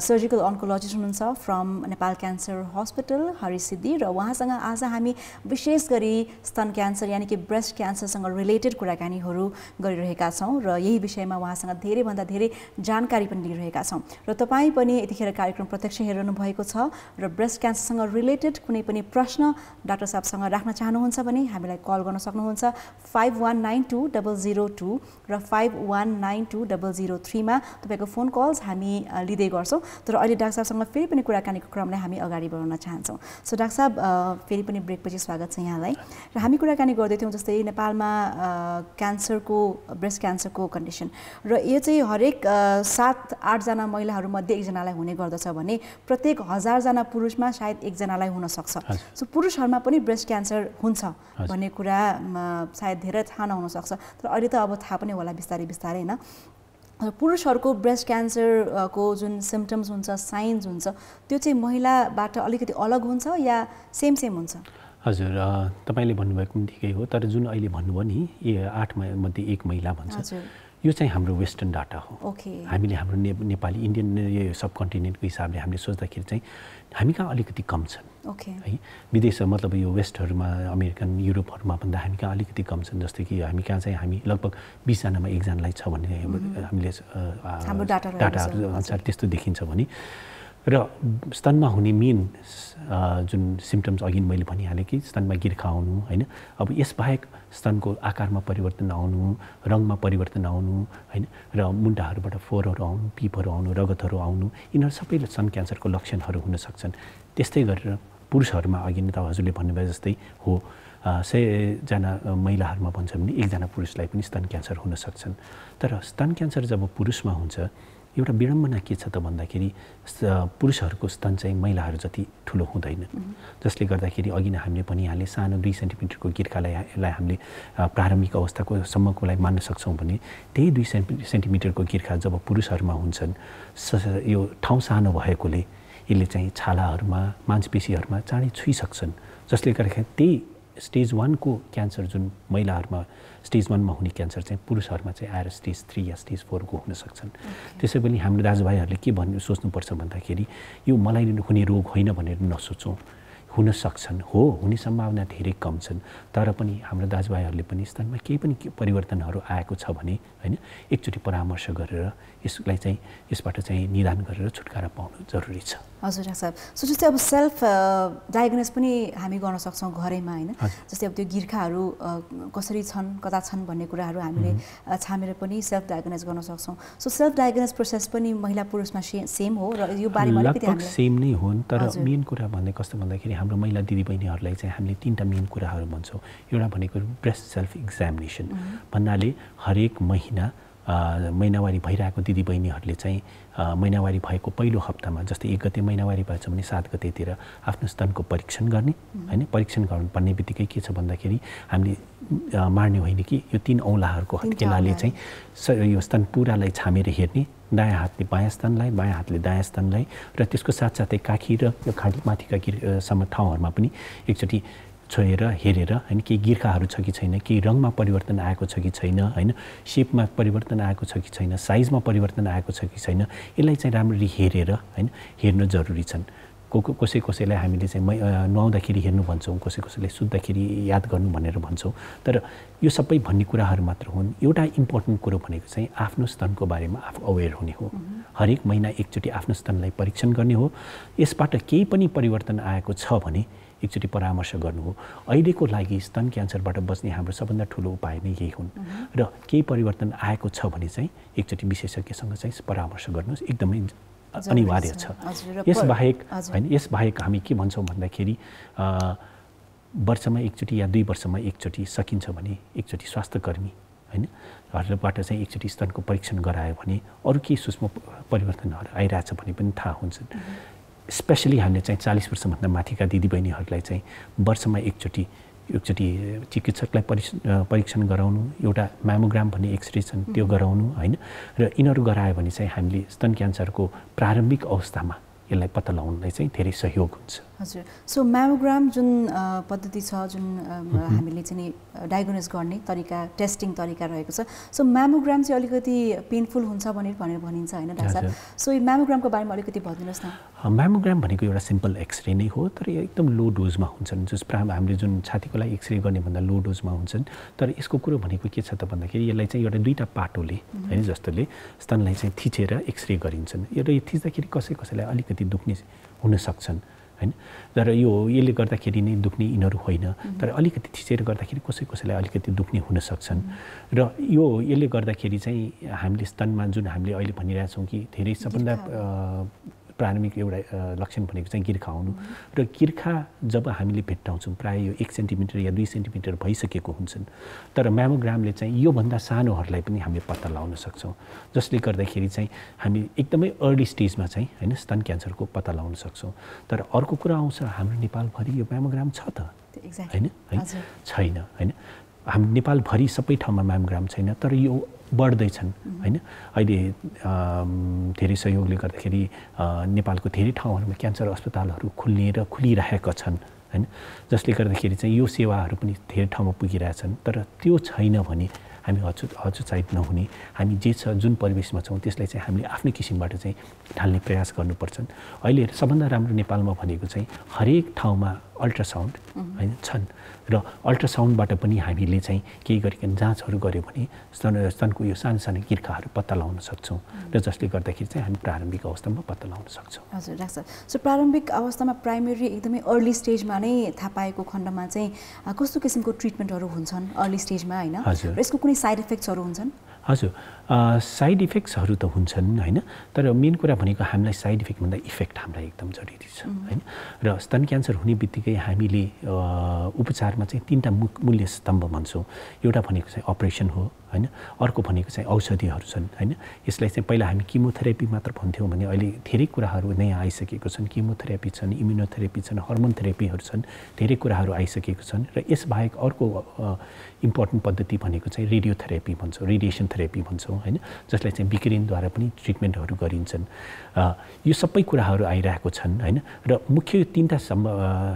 सर्जिकल अन्कोलोजिस्ट हुनुहुन्छ from Nepal cancer hospital Harisiddhi र उहाँसँग आज हामी विशेष गरी स्तन क्यान्सर यानि कि ब्रेस्ट क्यान्सरसँग रिलेटेड कुराकानीहरू गरिरहेका छौँ र यही विषयमा उहाँसँग धेरैभन्दा धेरै जानकारी पनि लिइरहेका छौँ र तपाईँ पनि यतिखेर कार्यक्रम प्रत्यक्ष हेरिरहनु भएको छ र ब्रेस्ट क्यान्सरसँग रिलेटेड कुनै पनि प्रश्न डाक्टर साहबसँग राख्न चाहनुहुन्छ भने हामीलाई कल गर्न सक्नुहुन्छ 51920002 र 51920003 मा तपाईको फोन कल्स हामी लिँदै गर्छौँ। तर अहिले डाक्टर साहबसँग फेरि पनि कुराकानीको क्रमलाई हामी अगाडि बढाउन चाहन्छौँ। सो डाक्टर साहब, फेरि पनि ब्रेकपछि स्वागत छ यहाँलाई र हामी कुराकानी गर्दै थियौँ जस्तै नेपालमा क्यान्सरको ब्रेस्ट क्यान्सरको कन्डिसन र यो चाहिँ हरेक 7-8 जना महिलाहरूमध्ये एकजनालाई हुने गर्दछ भने प्रत्येक 1000 जना पुरुषमा सायद एकजनालाई हुन सक्छ। सो पुरुषहरूमा पनि ब्रेस्ट क्यान्सर हुन्छ भन्ने कुरा सायद धेरै थाहा नहुन सक्छ, तर अहिले त अब थाहा पनि होला बिस्तारै बिस्तारै हैन। पुरुषहरूको ब्रेस्ट क्यान्सरको जुन सिम्पटम्स हुन्छ, साइन्स हुन्छ, त्यो चाहिँ महिलाबाट अलिकति अलग हुन्छ या सेम हुन्छ? हजुर, तपाईँले भन्नुभएको पनि ठिकै हो, तर जुन अहिले भन्नुभयो नि 8 मध्ये 1 महिला भन्छ, यो चाहिँ हाम्रो वेस्टर्न डाटा हो। हामीले हाम्रो नेपाली इन्डियन यो सब कन्टिनेन्टको हिसाबले हामीले सोच्दाखेरि चाहिँ हामी कहाँ अलिकति कम छन् है। विदेश मतलब यो वेस्टहरूमा अमेरिकन युरोपहरूमा भन्दा हामी कहाँ अलिकति कम छन्। जस्तै कि हामी कहाँ चाहिँ हामी लगभग 20 जनामा एकजनालाई छ भन्ने हामीले डाटाहरू अनुसार त्यस्तो देखिन्छ भने र स्तनमा हुने मेन जुन सिम्पटम्स अघि मैले भनिहालेँ कि स्तनमा गिर्खा आउनु हैन, अब यसबाहेक स्तनको आकारमा परिवर्तन आउनु, रङमा परिवर्तन आउनु हैन, र मुन्टाहरूबाट फोहोरहरू आउनु, पिपहरू आउनु, रगतहरू आउनु, यिनीहरू सबैले स्तन क्यान्सरको लक्षणहरू हुन सक्छन्। त्यस्तै गरेर पुरुषहरूमा अघि नै त हजुरले भन्नुभयो जस्तै हो 100 जना महिलाहरूमा भन्छ भने 1 जना पुरुषलाई पनि स्तन क्यान्सर हुन सक्छन्। तर स्तन क्यान्सर जब पुरुषमा हुन्छ एउटा विडम्बना के छ त भन्दाखेरि पुरुषहरूको स्तन चाहिँ महिलाहरू जति ठुलो हुँदैन, जसले गर्दाखेरि अघि नै हामीले भनिहाले सानो 2 सेन्टिमिटरको गिर्खालाई हामीले प्रारम्भिक अवस्थाको सम्मकोलाई मान्न सक्छौँ भने त्यही 2 सेन्टिमिटरको गिर्खा जब पुरुषहरूमा हुन्छन् यो ठाउँ सानो भएकोले यसले चाहिँ छालाहरूमा मांसपेशीहरूमा चाँडै छुइसक्छन्, जसले गर्दाखेरि त्यही स्टेज 1 को क्यान्सर जुन महिलाहरूमा स्टेज 1 मा हुने क्यान्सर चाहिँ पुरुषहरूमा चाहिँ आएर स्टेज 3 या स्टेज 4 को हुन सक्छन्। त्यसै पनि हाम्रो दाजुभाइहरूले के भन्नु सोच्नुपर्छ भन्दाखेरि यो मलाई हुने रोग होइन भनेर नसोचौँ, हुन सक्छन्, हो हुने सम्भावना धेरै कम छन्, तर पनि हाम्रो दाजुभाइहरूले पनि स्तनमा केही पनि परिवर्तनहरू आएको छ भने हैन एकचोटि परामर्श गरेर यसलाई चाहिँ यसबाट चाहिँ निदान गरेर छुटकारा पाउनु जरुरी छ। हजुर डाक्टर साहब, सो जस्तै अब सेल्फ डायग्नोस पनि हामी गर्न सक्छौँ घरैमा हैन, जस्तै अब त्यो गिर्खाहरू कसरी छन् कता छन् भन्ने कुराहरू हामीले छामेर पनि सेल्फ डायग्नोस गर्न सक्छौँ। सो सेल्फ डायग्नोस प्रोसेस पनि महिला पुरुषमा सेम हो र यो बारेमा अलिकति हामीले सेम नै हो, तर मेन कुरा भन्ने कस्तो भन्दाखेरि हाम्रो महिला दिदीबहिनीहरूलाई चाहिँ हामीले 3टा मेन कुराहरू भन्छौँ। एउटा भनेको ब्रेस्ट सेल्फ एक्जामिनेसन भन्नाले हरेक महिनावारी भइरहेको दिदीबहिनीहरूले चाहिँ महिनावारी भएको पहिलो हप्तामा जस्तै 1 गते महिनावारी भएछ भने 7 गतेतिर आफ्नो स्तनको परीक्षण गर्ने हैन। परीक्षण गर्नु पर्ने बित्तिकै के छ भन्दाखेरि हामीले मार्ने होइन कि यो 3 औँलाहरूको हत्केलाले चाहिँ यो स्तन पुरालाई छामेर हेर्ने, दायाँ हातले बायाँ स्तनलाई, बायाँ हातले दायाँ स्तनलाई र त्यसको साथसाथै काखी र यो खाँटी माथिका सम्म ठाउँहरूमा पनि एकचोटि छोएर हेरेर हैन केही गिर्खाहरू छ कि छैन, केही रङमा परिवर्तन आएको छ कि छैन हैन, शेपमा परिवर्तन आएको छ कि छैन, साइजमा परिवर्तन आएको छ कि छैन, यसलाई चाहिँ राम्ररी हेरेर हैन हेर्न जरुरी छन्। कसैलाई हामीले चाहिँ नुहाउँदाखेरि हेर्नु भन्छौँ, कसैलाई सुत्दाखेरि याद गर्नु भनेर भन्छौँ, तर यो सबै भन्ने कुराहरू मात्र हुन्। एउटा इम्पोर्टेन्ट कुरो भनेको चाहिँ आफ्नो स्तनको बारेमा आफू अवेर हुने हो। हरेक महिना एकचोटि आफ्नो स्तनलाई परीक्षण गर्ने हो। यसबाट केही पनि परिवर्तन आएको छ भने एकचोटि परामर्श गर्नु हो। अहिलेको लागि स्तन क्यान्सरबाट बच्ने हाम्रो सबभन्दा ठुलो उपाय नै यही हुन् र केही परिवर्तन आएको छ भने चाहिँ एकचोटि विशेषज्ञसँग चाहिँ परामर्श गर्नुहोस्, एकदमै अनिवार्य छ। यसबाहेक हामी के भन्छौँ भन्दाखेरि वर्षमा एकचोटि या 2 वर्षमा एकचोटि सकिन्छ भने एकचोटि स्वास्थ्यकर्मी बाट चाहिँ एकचोटि स्तनको परीक्षण गरायो भने अरू केही सूक्ष्म परिवर्तनहरू आइरहेछ भने पनि थाहा हुन्छन्। स्पेसली हामीले चाहिँ 40 वर्षभन्दा माथिका दिदीबहिनीहरूलाई चाहिँ वर्षमा एकचोटि चिकित्सकलाई परीक्षण गराउनु, एउटा म्यामोग्राम भन्ने एक्सरे छन् त्यो गराउनु होइन, र यिनीहरू गरायो भने चाहिँ हामीले स्तन क्यान्सरको प्रारम्भिक अवस्थामा यसलाई पत्ता लगाउनलाई चाहिँ धेरै सहयोग हुन्छ। हजुर, सो म्यामोग्राम जुन पद्धति छ, जुन हामीले चाहिँ डायग्नोज गर्ने तरिका, टेस्टिङ तरिका रहेको छ, सो म्यामोग्राम चाहिँ अलिकति पेनफुल हुन्छ भनेर भनिन्छ होइन डाक्टर साहब? सो यो म्यामोग्रामको बारेमा अलिकति भनिदिनुहोस् न। म्यामोग्राम भनेको एउटा सिम्पल एक्सरे नै हो, तर एकदम लो डोजमा हुन्छन्। हामीले जुन छातीको लागि एक्सरे गर्ने भन्दा लो डोजमा हुन्छन्। तर यसको कुरो भनेको के छ त भन्दाखेरि यसलाई चाहिँ एउटा 2टा पाटोले होइन जस्तोले स्तनलाई चाहिँ थिचेर एक्सरे गरिन्छन्। यो थिच्दाखेरि कसैलाई अलिकति दुख्ने हुन सक्छन् होइन, तर यसले गर्दाखेरि नै दुख्ने यिनीहरू होइन, तर अलिकति थिचेर गर्दाखेरि कसैलाई अलिकति दुख्ने हुन सक्छन्। र यसले गर्दाखेरि चाहिँ हामीले स्तनमा जुन हामीले अहिले भनिरहेछौँ कि धेरै सबभन्दा प्रारम्भिक एउटा लक्षण भनेको चाहिँ गिर्खा आउनु, र गिर्खा जब हामीले भेट्टाउँछौँ प्रायः यो 1 सेन्टिमिटर या 2 सेन्टिमिटर भइसकेको हुन्छन्। तर म्यामोग्रामले चाहिँ योभन्दा सानोहरूलाई पनि हामीले पत्ता लगाउन सक्छौँ, जसले गर्दाखेरि चाहिँ हामी एकदमै अर्ली स्टेजमा चाहिँ होइन स्तन क्यान्सरको पत्ता लगाउन सक्छौँ। तर अर्को कुरा आउँछ, हाम्रो नेपालभरि यो म्यामोग्राम छ त होइन? छैन होइन, हाम्रो नेपालभरि सबै ठाउँमा म्यामोग्राम छैन, तर यो बढ्दैछन् होइन। अहिले धेरै सहयोगले गर्दाखेरि नेपालको धेरै ठाउँहरूमा क्यान्सर अस्पतालहरू खुलिरहेका छन् होइन, जसले गर्दाखेरि चाहिँ यो सेवाहरू पनि धेरै ठाउँमा पुगिरहेछन्। तर त्यो छैन भने हामी हतोत्साहित नहुने, हामी जे छ जुन परिवेशमा छौँ त्यसलाई चाहिँ हामीले आफ्नै किसिमबाट चाहिँ ढाल्ने प्रयास गर्नुपर्छन्। अहिले सबभन्दा राम्रो नेपालमा भनेको चाहिँ हरेक ठाउँमा अल्ट्रासाउन्ड होइन छन्, र अल्ट्रासाउन्डबाट पनि हामीले चाहिँ केही गरिकन जाँचहरू गऱ्यो भने स्तनको यो सानो सानो गिर्खाहरू पत्ता लगाउन सक्छौँ, र जसले गर्दाखेरि चाहिँ हामी प्रारम्भिक अवस्थामा पत्ता लगाउन सक्छौँ। हजुर डाक्टर, सो प्रारम्भिक अवस्थामा प्राइमेरी एकदमै अर्ली स्टेजमा नै थाहा पाएको खण्डमा चाहिँ कस्तो किसिमको ट्रिटमेन्टहरू हुन्छन् अर्ली स्टेजमा होइन, र यसको कुनै साइड इफेक्ट्सहरू हुन्छन्? हजुर, साइड इफेक्ट्सहरू त हुन्छन् होइन, तर मेन कुरा भनेको हामीलाई साइड इफेक्टभन्दा इफेक्ट हामीलाई एकदम जरुरी छ होइन। र स्तन क्यान्सर हुने बित्तिकै हामीले उपचारमा चाहिँ 3टा मूल्य स्तम्भ भन्छौँ। एउटा भनेको चाहिँ अपरेसन हो होइन, अर्को भनेको चाहिँ औषधिहरू छन् होइन। यसलाई चाहिँ पहिला हामी किमोथेरापी मात्र भन्थ्यौँ भने अहिले धेरै कुराहरू नयाँ आइसकेको छन्। किमोथेरापी छन्, इम्युनोथेरापी छन्, हर्मोन थेरापीहरू छन्, धेरै कुराहरू आइसकेको छन्। र यसबाहेक अर्को इम्पोर्टेन्ट पद्धति भनेको चाहिँ रेडियोथेरापी भन्छौँ, रेडिएसन थेरापी भन्छौँ होइन, जसलाई चाहिँ विकिरणद्वारा पनि ट्रिटमेन्टहरू गरिन्छन्। यो सबै कुराहरू आइरहेको छन् होइन। र मुख्य 3टा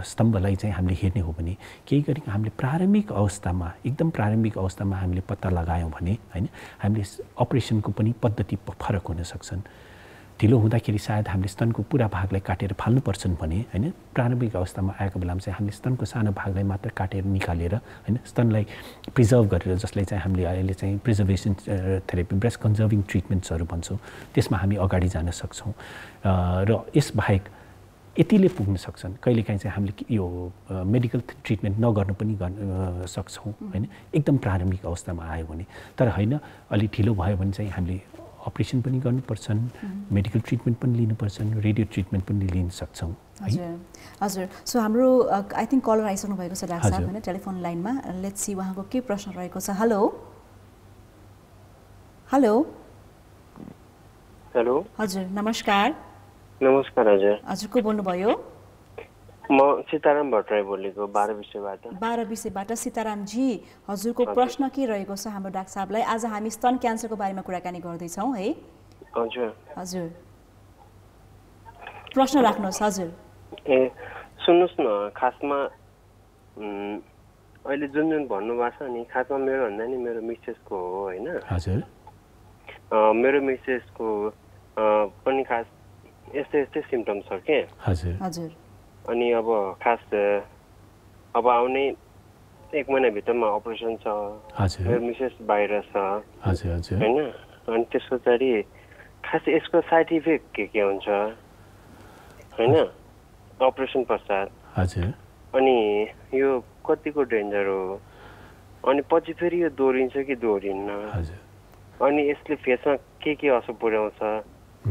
स्तम्भलाई चाहिँ हामीले हेर्ने हो भने केही गरी हामीले प्रारम्भिक अवस्थामा एकदम प्रारम्भिक अवस्थामा हामीले पत्ता लगायौँ भने होइन, हामीले अपरेसनको पनि पद्धति फरक हुन सक्छन्। ढिलो हुँदाखेरि सायद हामीले स्तनको पुरा भागलाई काटेर फाल्नुपर्छन् भने होइन, प्रारम्भिक अवस्थामा आएको बेलामा चाहिँ हामीले स्तनको सानो भागलाई मात्र काटेर निकालेर होइन स्टनलाई प्रिजर्भ गरेर, जसलाई चाहिँ हामीले अहिले चाहिँ प्रिजर्भेसन थेरापी, ब्रेस्ट कन्जर्भिङ ट्रिटमेन्ट्सहरू भन्छौँ, त्यसमा हामी अगाडि जान सक्छौँ। र यसबाहेक यतिले पुग्न सक्छन्, कहिलेकाहीँ चाहिँ हामीले यो मेडिकल ट्रिटमेन्ट नगर्नु पनि सक्छौँ होइन, एकदम प्रारम्भिक अवस्थामा आयो भने। तर होइन, अलि ढिलो भयो भने चाहिँ हामीले अपरेसन पनि गर्नुपर्छन्, मेडिकल ट्रिटमेन्ट पनि लिनुपर्छन्, रेडियो ट्रिटमेन्ट पनि लिन सक्छौँ। हजुर हजुर, सो हाम्रो आई थिङ्क कलर आइसक्नु भएको छ डाक्टर साहब होइन टेलिफोन लाइनमा। लेट्स सी उहाँको के प्रश्न रहेको छ। हेलो हेलो हेलो, हजुर नमस्कार। नमस्कार हजुर। हजुर को बोल्नुभयो? म सीताराम भट्टराई बोलेको 12 विषयबाट। 12 विषयबाट सीताराम जी, हजुरको प्रश्न के रहेको छ हाम्रो डाक्टर साहबलाई? आज हामी स्तन क्यान्सरको बारेमा कुराकानी गर्दैछौँ है। हजुर हजुर, प्रश्न राख्नुहोस्। हजुर ए सुन्नुहोस् न, खासमा अहिले जुन जुन भन्नुभएको छ नि, खासमा मेरो भन्दा नि मेरो मिसेसको हो होइन। हजुर, मेरो मिसेसको पनि खास यस्तै सिम्पटम छ के। हजुर हजुर, अनि अब खास अब आउने 1 महिनाभित्रमा अपरेसन छ। हजुर, मेरो मिसेस बाहिर छ। हजुर हजुर, होइन। अनि त्यसको चाहिँ खास यसको साइड इफेक्ट के हुन्छ होइन अपरेसन पश्चात? हजुर, अनि यो कतिको डेन्जर हो अनि पछि फेरि यो दोहोरिन्छ कि दोहोरिन्न अनि यसले फेसमा के असर पुर्याउँछ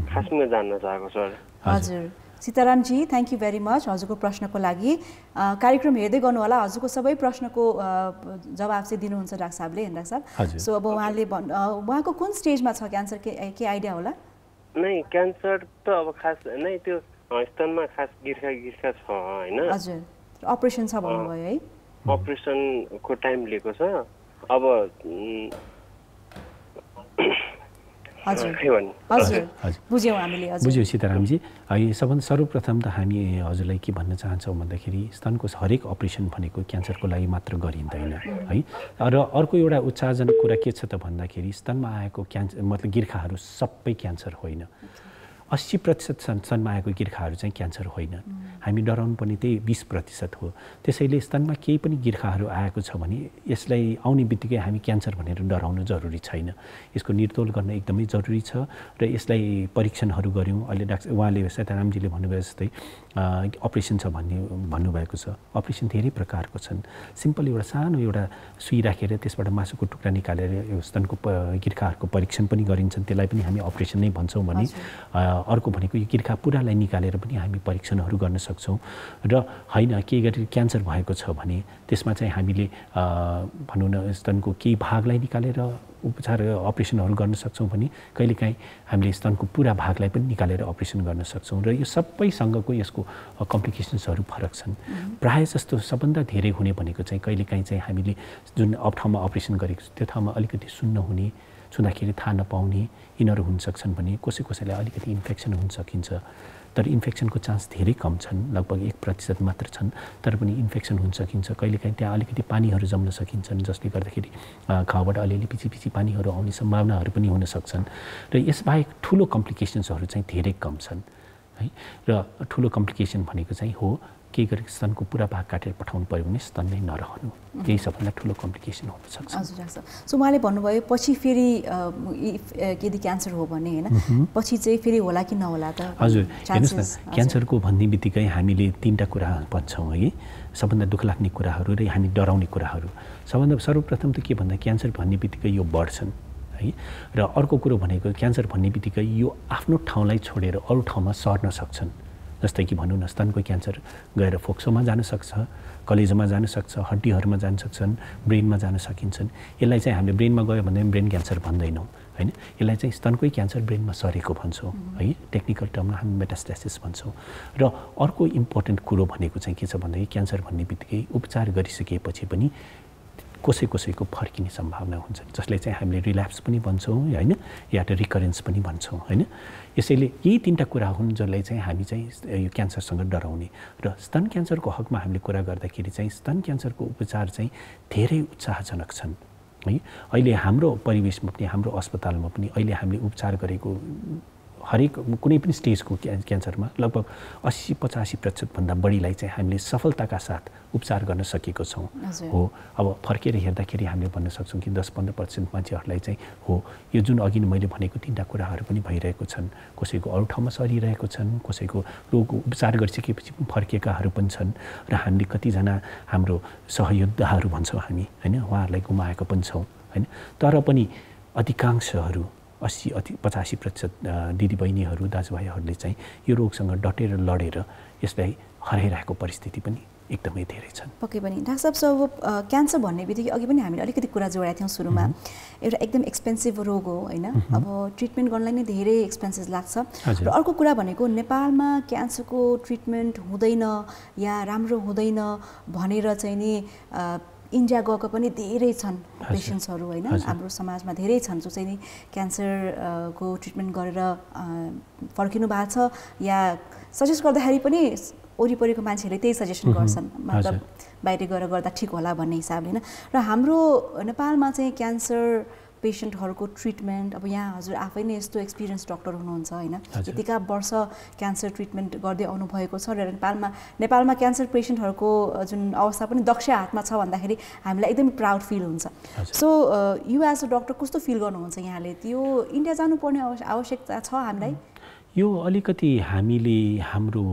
खासमा जान्न चाहेको सर। हजुर Sitaramji thank you very much हजुरको प्रश्नको लागि। कार्यक्रम हेर्दै गर्नुहोला, हजुरको सबै प्रश्नको जवाब चाहिँ दिनुहुन्छ डाक्टर साहबले। डाक्टर साहब सो अब उहाँले उहाँको कुन स्टेजमा छ क्यान्सर के आइडिया होला? नै क्यान्सर त अब खास नै त्यो स्तनमा खास गिर्खा छ हैन। हजुर अपरेसन छ भन्नुभयो है? अपरेसनको टाइम लिएको छ अब। बुझ्यौँ हामीले। बुझ्यौँ सीतारामजी। सबभन्दा सर्वप्रथम त हामी हजुरलाई के भन्न चाहन्छौँ भन्दाखेरि स्तनको हरेक अपरेसन भनेको क्यान्सरको लागि मात्र गरिँदैन है। र अर्को एउटा उत्साहजनक कुरा के छ त भन्दाखेरि स्तनमा आएको क्यान्सर मतलब गिर्खाहरू सबै क्यान्सर होइन। 80% स्तनमा आएको गिर्खाहरू चाहिँ क्यान्सर होइन। हामी डराउनु पर्ने त्यही 20% हो। त्यसैले स्तनमा केही पनि गिर्खाहरू आएको छ भने यसलाई आउने बित्तिकै हामी क्यान्सर भनेर डराउनु जरुरी छैन। यसको निर्तोल गर्न एकदमै जरुरी छ र यसलाई परीक्षणहरू गऱ्यौँ। अहिले उहाँले सीतारामजीले भन्नुभयो जस्तै अपरेसन छ भन्नुभएको छ। अपरेसन धेरै प्रकारको छन्। सिम्पल एउटा सानो एउटा सुई राखेर त्यसबाट मासुको टुक्रा निकालेर स्तनको गिर्खाहरूको परीक्षण पनि गरिन्छन्। त्यसलाई पनि हामी अपरेसन नै भन्छौँ भने अर्को भनेको यो गिर्खा पुरालाई निकालेर पनि हामी परीक्षणहरू गर्न सक्छौँ। र होइन केही गरी क्यान्सर भएको छ भने त्यसमा चाहिँ हामीले भनौँ न स्तनको केही भागलाई निकालेर उपचार अपरेसनहरू गर्न सक्छौँ भने कहिलेकाहीँ हामीले स्तनको पुरा भागलाई पनि निकालेर अपरेसन गर्न सक्छौँ। र यो सबैसँगको यसको कम्प्लिकेसन्सहरू फरक छन्। प्रायः जस्तो सबभन्दा धेरै हुने भनेको चाहिँ कहिलेकाहीँ चाहिँ हामीले जुन ठाउँमा अपरेसन गरेको छ त्यो ठाउँमा अलिकति सुन्न हुने, छुँदाखेरि थाहा नपाउने यिनीहरू हुन सक्छन् भने कसैलाई अलिकति इन्फेक्सन हुन सकिन्छ। तर इन्फेक्सनको चान्स धेरै कम छन्, लगभग 1% मात्र छन्। तर पनि इन्फेक्सन हुन सकिन्छ। कहिलेकाहीँ त्यहाँ अलिकति पानीहरू जम्न सकिन्छन् जसले गर्दाखेरि घाउबाट अलिअलि पिची पानीहरू आउने सम्भावनाहरू पनि हुन सक्छन्। र यसबाहेक ठुलो कम्प्लिकेसन्सहरू चाहिँ धेरै कम छन् है। र ठुलो कम्प्लिकेसन भनेको चाहिँ हो केही गरी स्तनको पुरा भाग काटेर पठाउनु पर्यो भने स्तन नै नरहनु, यही सबभन्दा ठुलो कम्प्लिकेसन हुन सक्छ। हजुर डाक्टर। सो उहाँले भन्नुभयो पछि फेरि यदि क्यान्सर हो भने होइन पछि चाहिँ फेरि होला कि नहोला त? हजुर हेर्नुहोस् न, क्यान्सरको भन्ने बित्तिकै हामीले 3टा कुरा भन्छौँ है। सबभन्दा दुःख लाग्ने कुराहरू र हामी डराउने कुराहरू। सबभन्दा सर्वप्रथम त के भन्दा क्यान्सर भन्ने बित्तिकै यो बढ्छन् है। र अर्को कुरो भनेको क्यान्सर भन्ने बित्तिकै यो आफ्नो ठाउँलाई छोडेर अरू ठाउँमा सर्न सक्छन्। जस्तै कि भनौँ न स्तनको क्यान्सर गएर फोक्सोमा जान सक्छ, कलेजोमा जान सक्छ, हड्डीहरूमा जान सक्छन्, ब्रेनमा जान सकिन्छन्। यसलाई चाहिँ हामीले ब्रेनमा गयो भने ब्रेन क्यान्सर भन्दैनौँ होइन। यसलाई चाहिँ स्तनकै क्यान्सर ब्रेनमा सरेको भन्छौँ है। टेक्निकल टर्ममा हामी मेटास्टेसिस भन्छौँ। र अर्को इम्पोर्टेन्ट कुरो भनेको चाहिँ के छ भन्दाखेरि क्यान्सर भन्ने बित्तिकै उपचार गरिसकेपछि पनि कसैको फर्किने सम्भावना हुन्छ, जसले चाहिँ हामीले रिल्याप्स पनि भन्छौँ होइन, या त रिकरेन्स पनि भन्छौँ होइन। यसैले यही 3टा कुरा हुन् जसलाई चाहिँ हामी चाहिँ यो क्यान्सरसँग डराउने। र स्तन क्यान्सरको हकमा हामीले कुरा गर्दाखेरि चाहिँ स्तन क्यान्सरको उपचार चाहिँ धेरै उत्साहजनक छन् है। अहिले हाम्रो परिवेशमा पनि हाम्रो अस्पतालमा पनि अहिले हामीले उपचार गरेको हरेक कुनै पनि स्टेजको क्यान्सरमा लगभग 80-85% भन्दा बढीलाई चाहिँ हामीले सफलताका साथ उपचार गर्न सकेको छौँ हो। अब फर्केर हेर्दाखेरि हामीले भन्न सक्छौँ कि 10-15% मान्छेहरूलाई चाहिँ हो यो जुन अघि मैले भनेको 3टा कुराहरू पनि भइरहेको छन्। कसैको अरू ठाउँमा सरिरहेको छन्, कसैको रोग उपचार गरिसकेपछि पनि फर्केकाहरू पनि छन्। र हामीले कतिजना हाम्रो सहयोद्धाहरू भन्छौँ हामी होइन, उहाँहरूलाई गुमाएको पनि छौँ होइन। तर पनि अधिकांशहरू 80-85% दिदीबहिनीहरू दाजुभाइहरूले चाहिँ यो रोगसँग डटेर लडेर यसलाई हराइरहेको परिस्थिति पनि एकदमै धेरै छन्। पक्कै पनि डाक्टर साहब अब क्यान्सर भन्ने बित्तिकै अघि पनि हामीले अलिकति कुरा जोडेका थियौँ सुरुमा, एउटा एकदम एक्सपेन्सिभ रोग हो होइन। अब ट्रिटमेन्ट गर्नलाई नै धेरै एक्सपेन्सेस लाग्छ। र अर्को कुरा भनेको नेपालमा क्यान्सरको ट्रिटमेन्ट हुँदैन या राम्रो हुँदैन भनेर चाहिँ नि इन्डिया गएको पनि धेरै छन् पेसेन्ट्सहरू होइन। हाम्रो समाजमा धेरै छन् जो चाहिँ नि क्यान्सरको ट्रिटमेन्ट गरेर फर्किनु भएको छ, या सजेस्ट गर्दाखेरि पनि वरिपरिको मान्छेहरूले त्यही सजेसन गर्छन्, मतलब बाहिर गएर गर्दा ठिक होला भन्ने हिसाबले होइन। र हाम्रो नेपालमा चाहिँ क्यान्सर पेसेन्टहरूको ट्रिटमेन्ट अब यहाँ हजुर आफै नै यस्तो एक्सपिरियन्स डक्टर हुनुहुन्छ होइन, यतिका वर्ष क्यान्सर ट्रिटमेन्ट गर्दै आउनुभएको छ। र नेपालमा क्यान्सर पेसेन्टहरूको जुन अवस्था पनि दक्ष हातमा छ भन्दाखेरि हामीलाई एकदम प्राउड फिल हुन्छ। So you as a doctor कस्तो फिल गर्नुहुन्छ यहाँले? त्यो इन्डिया जानुपर्ने आवश्यकता छ हामीलाई? यो अलिकति हामीले हाम्रो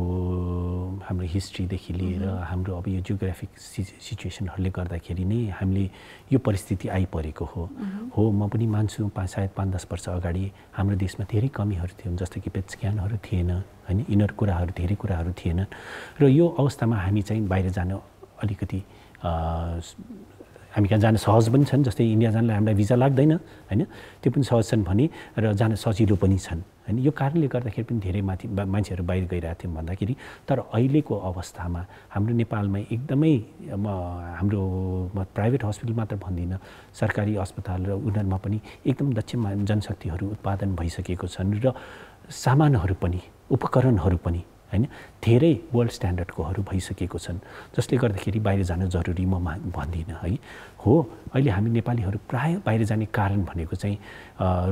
हिस्ट्रीदेखि लिएर हाम्रो अब यो जियोग्राफिक सिचुएसनहरूले गर्दाखेरि नै हामीले यो परिस्थिति आइपरेको हो म पनि मान्छु सायद 5-10 वर्ष अगाडि हाम्रो देशमा धेरै कमीहरू थिए जस्तो कि पेट स्क्यानहरू थिएन हैन यिनीहरू कुराहरू धेरै कुराहरू थिएन र यो अवस्थामा हामी चाहिँ बाहिर जान अलिकति हामी कहाँ जान सहज पनि छन् जस्तै इन्डिया जानलाई हामीलाई भिजा लाग्दैन हैन त्यो पनि सहज छन् भने र जान सजिलो पनि छन् हैन यो कारणले गर्दाखेरि पनि धेरै मान्छेहरू बाहिर गइरहेको थियौँ भन्दाखेरि तर अहिलेको अवस्थामा हाम्रो नेपालमा एकदमै हाम्रो प्राइभेट हस्पिटल मात्र भन्दिनँ सरकारी अस्पताल र उनीहरूमा पनि एकदम दक्ष जनशक्तिहरू उत्पादन भइसकेको छन् र सामानहरू पनि उपकरणहरू पनि हैन धेरै वर्ल्ड स्ट्यान्डर्डकोहरू भइसकेको छन् जसले गर्दाखेरि बाहिर जान जरुरी म भन्दिनँ है हो अहिले हामी नेपालीहरू प्राय बाहिर जाने कारण भनेको चाहिँ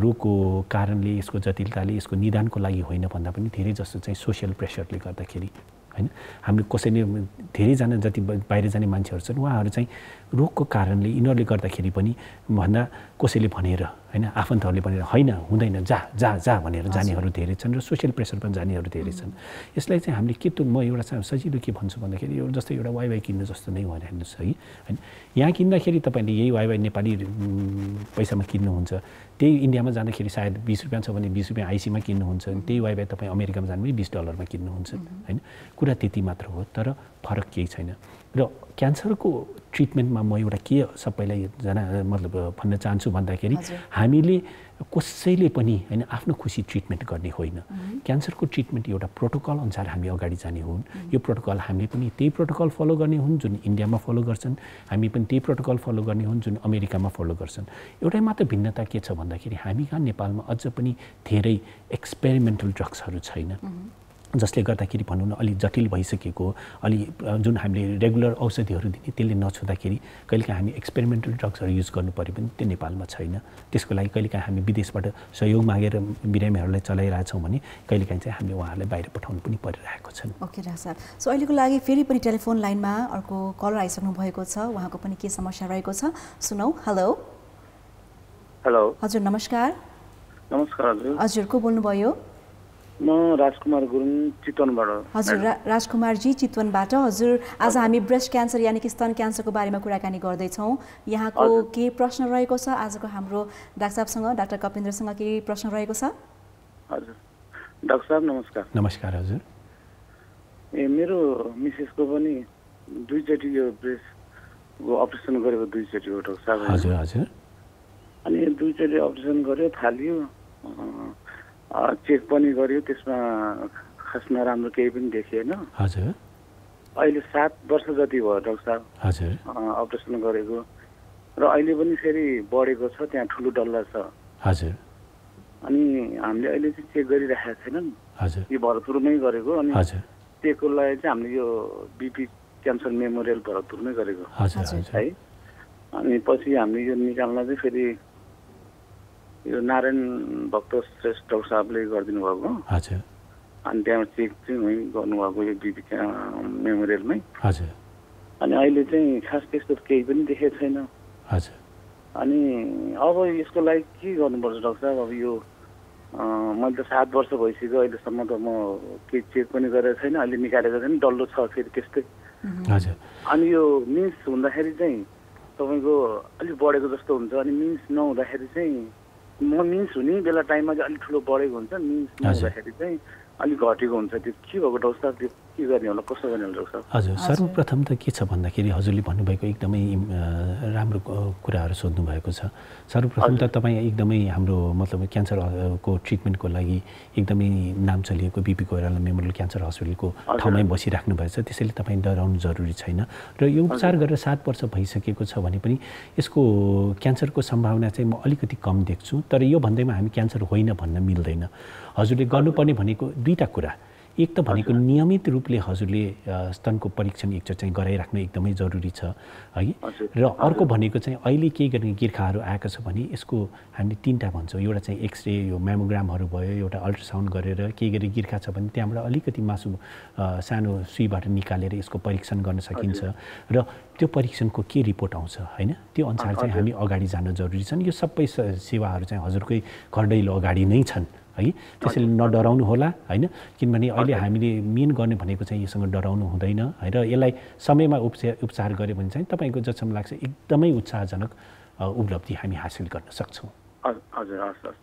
रोगको कारणले यसको जटिलताले यसको निदानको लागि होइन भन्दा पनि धेरै जस्तो चाहिँ सोसियल प्रेसरले गर्दाखेरि हैन हामीले कसैले धेरैजना जति बाहिर जाने मान्छेहरू छन् उहाँहरू चाहिँ रोगको कारणले यिनीहरूले गर्दाखेरि पनि भन्दा कसैले भनेर हैन आफन्तहरूले भनेर होइन हुँदैन जा जा जा भनेर जानेहरू धेरै छन् र सोसियल प्रेसर पनि जानेहरू धेरै छन् यसलाई चाहिँ हामीले के म एउटा सजिलो के भन्छु भन्दाखेरि यो जस्तो एउटा वाइवाई किन्नु जस्तो नै भएर हेर्नुहोस् है हैन यहाँ किन्दाखेरि तपाईँले यही वाइवाई नेपाली पैसामा किन्नुहुन्छ त्यही इन्डियामा जाँदाखेरि सायद 20 रुपैयाँ छ भने 20 रुपैयाँ आइसीमा किन्नुहुन्छ त्यही वाइवाई तपाईँ अमेरिकामा जानु पनि $20 मा किन्नुहुन्छ हैन कुरा त्यति मात्र हो तर फरक केही छैन र क्यान्सरको ट्रिटमेन्टमा म एउटा के सबैलाई मतलब भन्न चाहन्छु भन्दाखेरि हामीले कसैले पनि हैन आफ्नो खुसी ट्रिटमेन्ट गर्ने होइन क्यान्सरको ट्रिटमेन्ट एउटा प्रोटोकल अनुसार हामी अगाडि जाने हुन् यो प्रोटोकल हामीले पनि त्यही प्रोटोकल फलो गर्ने हुन् जुन इन्डियामा फलो गर्छन् हामी पनि त्यही प्रोटोकल फलो गर्ने हुन् जुन अमेरिकामा फलो गर्छन् एउटै मात्र भिन्नता के छ भन्दाखेरि हामी कहाँ नेपालमा अझ पनि धेरै एक्सपेरिमेन्टल ड्रग्सहरू छैन जसले गर्दाखेरि भनौँ न अलि जटिल भइसकेको अलि जुन हामीले रेगुलर औषधिहरू दिने त्यसले नछुँदाखेरि कहिलेकाहीँ हामी एक्सपेरिमेन्टल ड्रग्सहरू युज गर्नु पर्यो भने त्यो नेपालमा छैन त्यसको लागि कहिलेकाहीँ हामी विदेशबाट सहयोग मागेर बिरामीहरूलाई चलाइरहेछौँ भने कहिलेकाहीँ चाहिँ हामी उहाँहरूलाई बाहिर पठाउनु पनि परिरहेको छन् ओके डाक्टर साहब सो अहिलेको लागि फेरि पनि टेलिफोन लाइनमा अर्को कलर आइसक्नु भएको छ उहाँको पनि के समस्या रहेको छ सुनौ हेलो हेलो हजुर नमस्कार नमस्कार हजुर को बोल्नुभयो म राजकुमार गुरुङ चितवनबाट हजुर राजकुमार जी चितवनबाट हजुर आज हामी ब्रेस्ट क्यान्सर यानी कि स्तन क्यान्सरको बारेमा कुराकानी गर्दैछौँ यहाँको के प्रश्न रहेको छ आजको हाम्रो डाक्टर साहबसँग डाक्टर कपिन्द्रसँग के प्रश्न रहेको छ हजुर डाक्टर साहब नमस्कार नमस्कार हजुर मेरो मिसेसको पनि दुईचोटि यो ब्रेस्टको अपरेसन गरेको दुईचोटि हो डाक्टर साहब हजुर हजुर अनि दुईचोटि अपरेसन गर्यो थाल्यो चेक पनि गर्यो त्यसमा खास नराम्रो केही पनि देखिएन हजुर अहिले 7 वर्ष जति भयो डाक्टर साहब हजुर अपरेसन गरेको र अहिले पनि फेरि बढेको छ त्यहाँ ठुलो डल्ला छ हजुर अनि हामीले अहिले चाहिँ चेक गरिरहेका छैनौँ हजुर यो भरतपुरमै गरेको अनि हजुर चेकको लागि चाहिँ हामीले यो बीपी क्यान्सर मेमोरियल भरतपुरमै गरेको हजुर है अनि पछि हामीले यो निकाल्न चाहिँ फेरि यो नारायण भक्त श्रेष्ठ डाक्टर साहबले गरिदिनु भएको हजुर अनि त्यहाँ चेक चाहिँ उहीँ गर्नुभएको यो बीपी मेमोरियलमै हजुर अनि अहिले चाहिँ खास त्यस्तो केही पनि देखेको छैन हजुर अनि अब यसको लागि के गर्नुपर्छ डाक्टर साहब अब यो मैले त 7 वर्ष भइसक्यो अहिलेसम्म त म केही चेक पनि गरेको छैन अहिले निकालेको छैन डल्लो छ फेरि त्यस्तै हजुर अनि यो मिन्स हुँदाखेरि चाहिँ तपाईँको अलिक बढेको जस्तो हुन्छ अनि मिन्स नहुँदाखेरि चाहिँ मिन्स हुने बेला टाइममा चाहिँ अलिक ठुलो बढेको हुन्छ मिन्स नहुँदाखेरि चाहिँ अलिक घटेको हुन्छ त्यो के भएको डाक्टर साहब त्यो के गर्ने होला कसो गर्ने होला डाक्टर साहब हजुर सर्वप्रथम त के छ भन्दाखेरि हजुरले भन्नुभएको एकदमै राम्रो कुराहरू सोध्नु भएको छ सर्वप्रथम त तपाईँ एकदमै हाम्रो मतलब क्यान्सरको ट्रिटमेन्टको लागि एकदमै नाम चलिएको बीपी कोइराला मेमोरियल क्यान्सर हस्पिटलको ठाउँमै बसिराख्नु भएको छ त्यसैले तपाईँ डराउनु जरुरी छैन र यो उपचार गरेर 7 वर्ष भइसकेको छ भने पनि यसको क्यान्सरको सम्भावना चाहिँ म अलिकति कम देख्छु तर यो भन्दैमा हामी क्यान्सर होइन भन्न मिल्दैन हजुरले गर्नुपर्ने भनेको दुईटा कुरा एक त भनेको नियमित रूपले हजुरले स्तनको परीक्षण एकचोटि चाहिँ गराइराख्नु एकदमै जरुरी छ है र अर्को भनेको चाहिँ अहिले के गर्ने गिर्खाहरू आएको छ भने यसको हामीले 3टा भन्छौँ एउटा चाहिँ एक्सरे यो म्यामोग्रामहरू भयो एउटा अल्ट्रासाउन्ड गरेर केही गरी गिर्खा छ भने त्यहाँबाट अलिकति मासु सानो सुईबाट निकालेर यसको परीक्षण गर्न सकिन्छ र त्यो परीक्षणको के रिपोर्ट आउँछ हैन त्यो अनुसार चाहिँ हामी अगाडि जान जरुरी छन् यो सबै सेवाहरू चाहिँ हजुरकै घरदैलो अगाडि नै छन् है। त्यसैले नडराउनु होला हैन, किनभने अहिले हामीले मेन गर्ने भनेको चाहिँ योसँग डराउनु हुँदैन है, र यसलाई समयमा उपचार गऱ्यो भने चाहिँ तपाईँको जसम्म लाग्छ एकदमै उत्साहजनक उपलब्धि हामी हासिल गर्न सक्छौँ। हजुर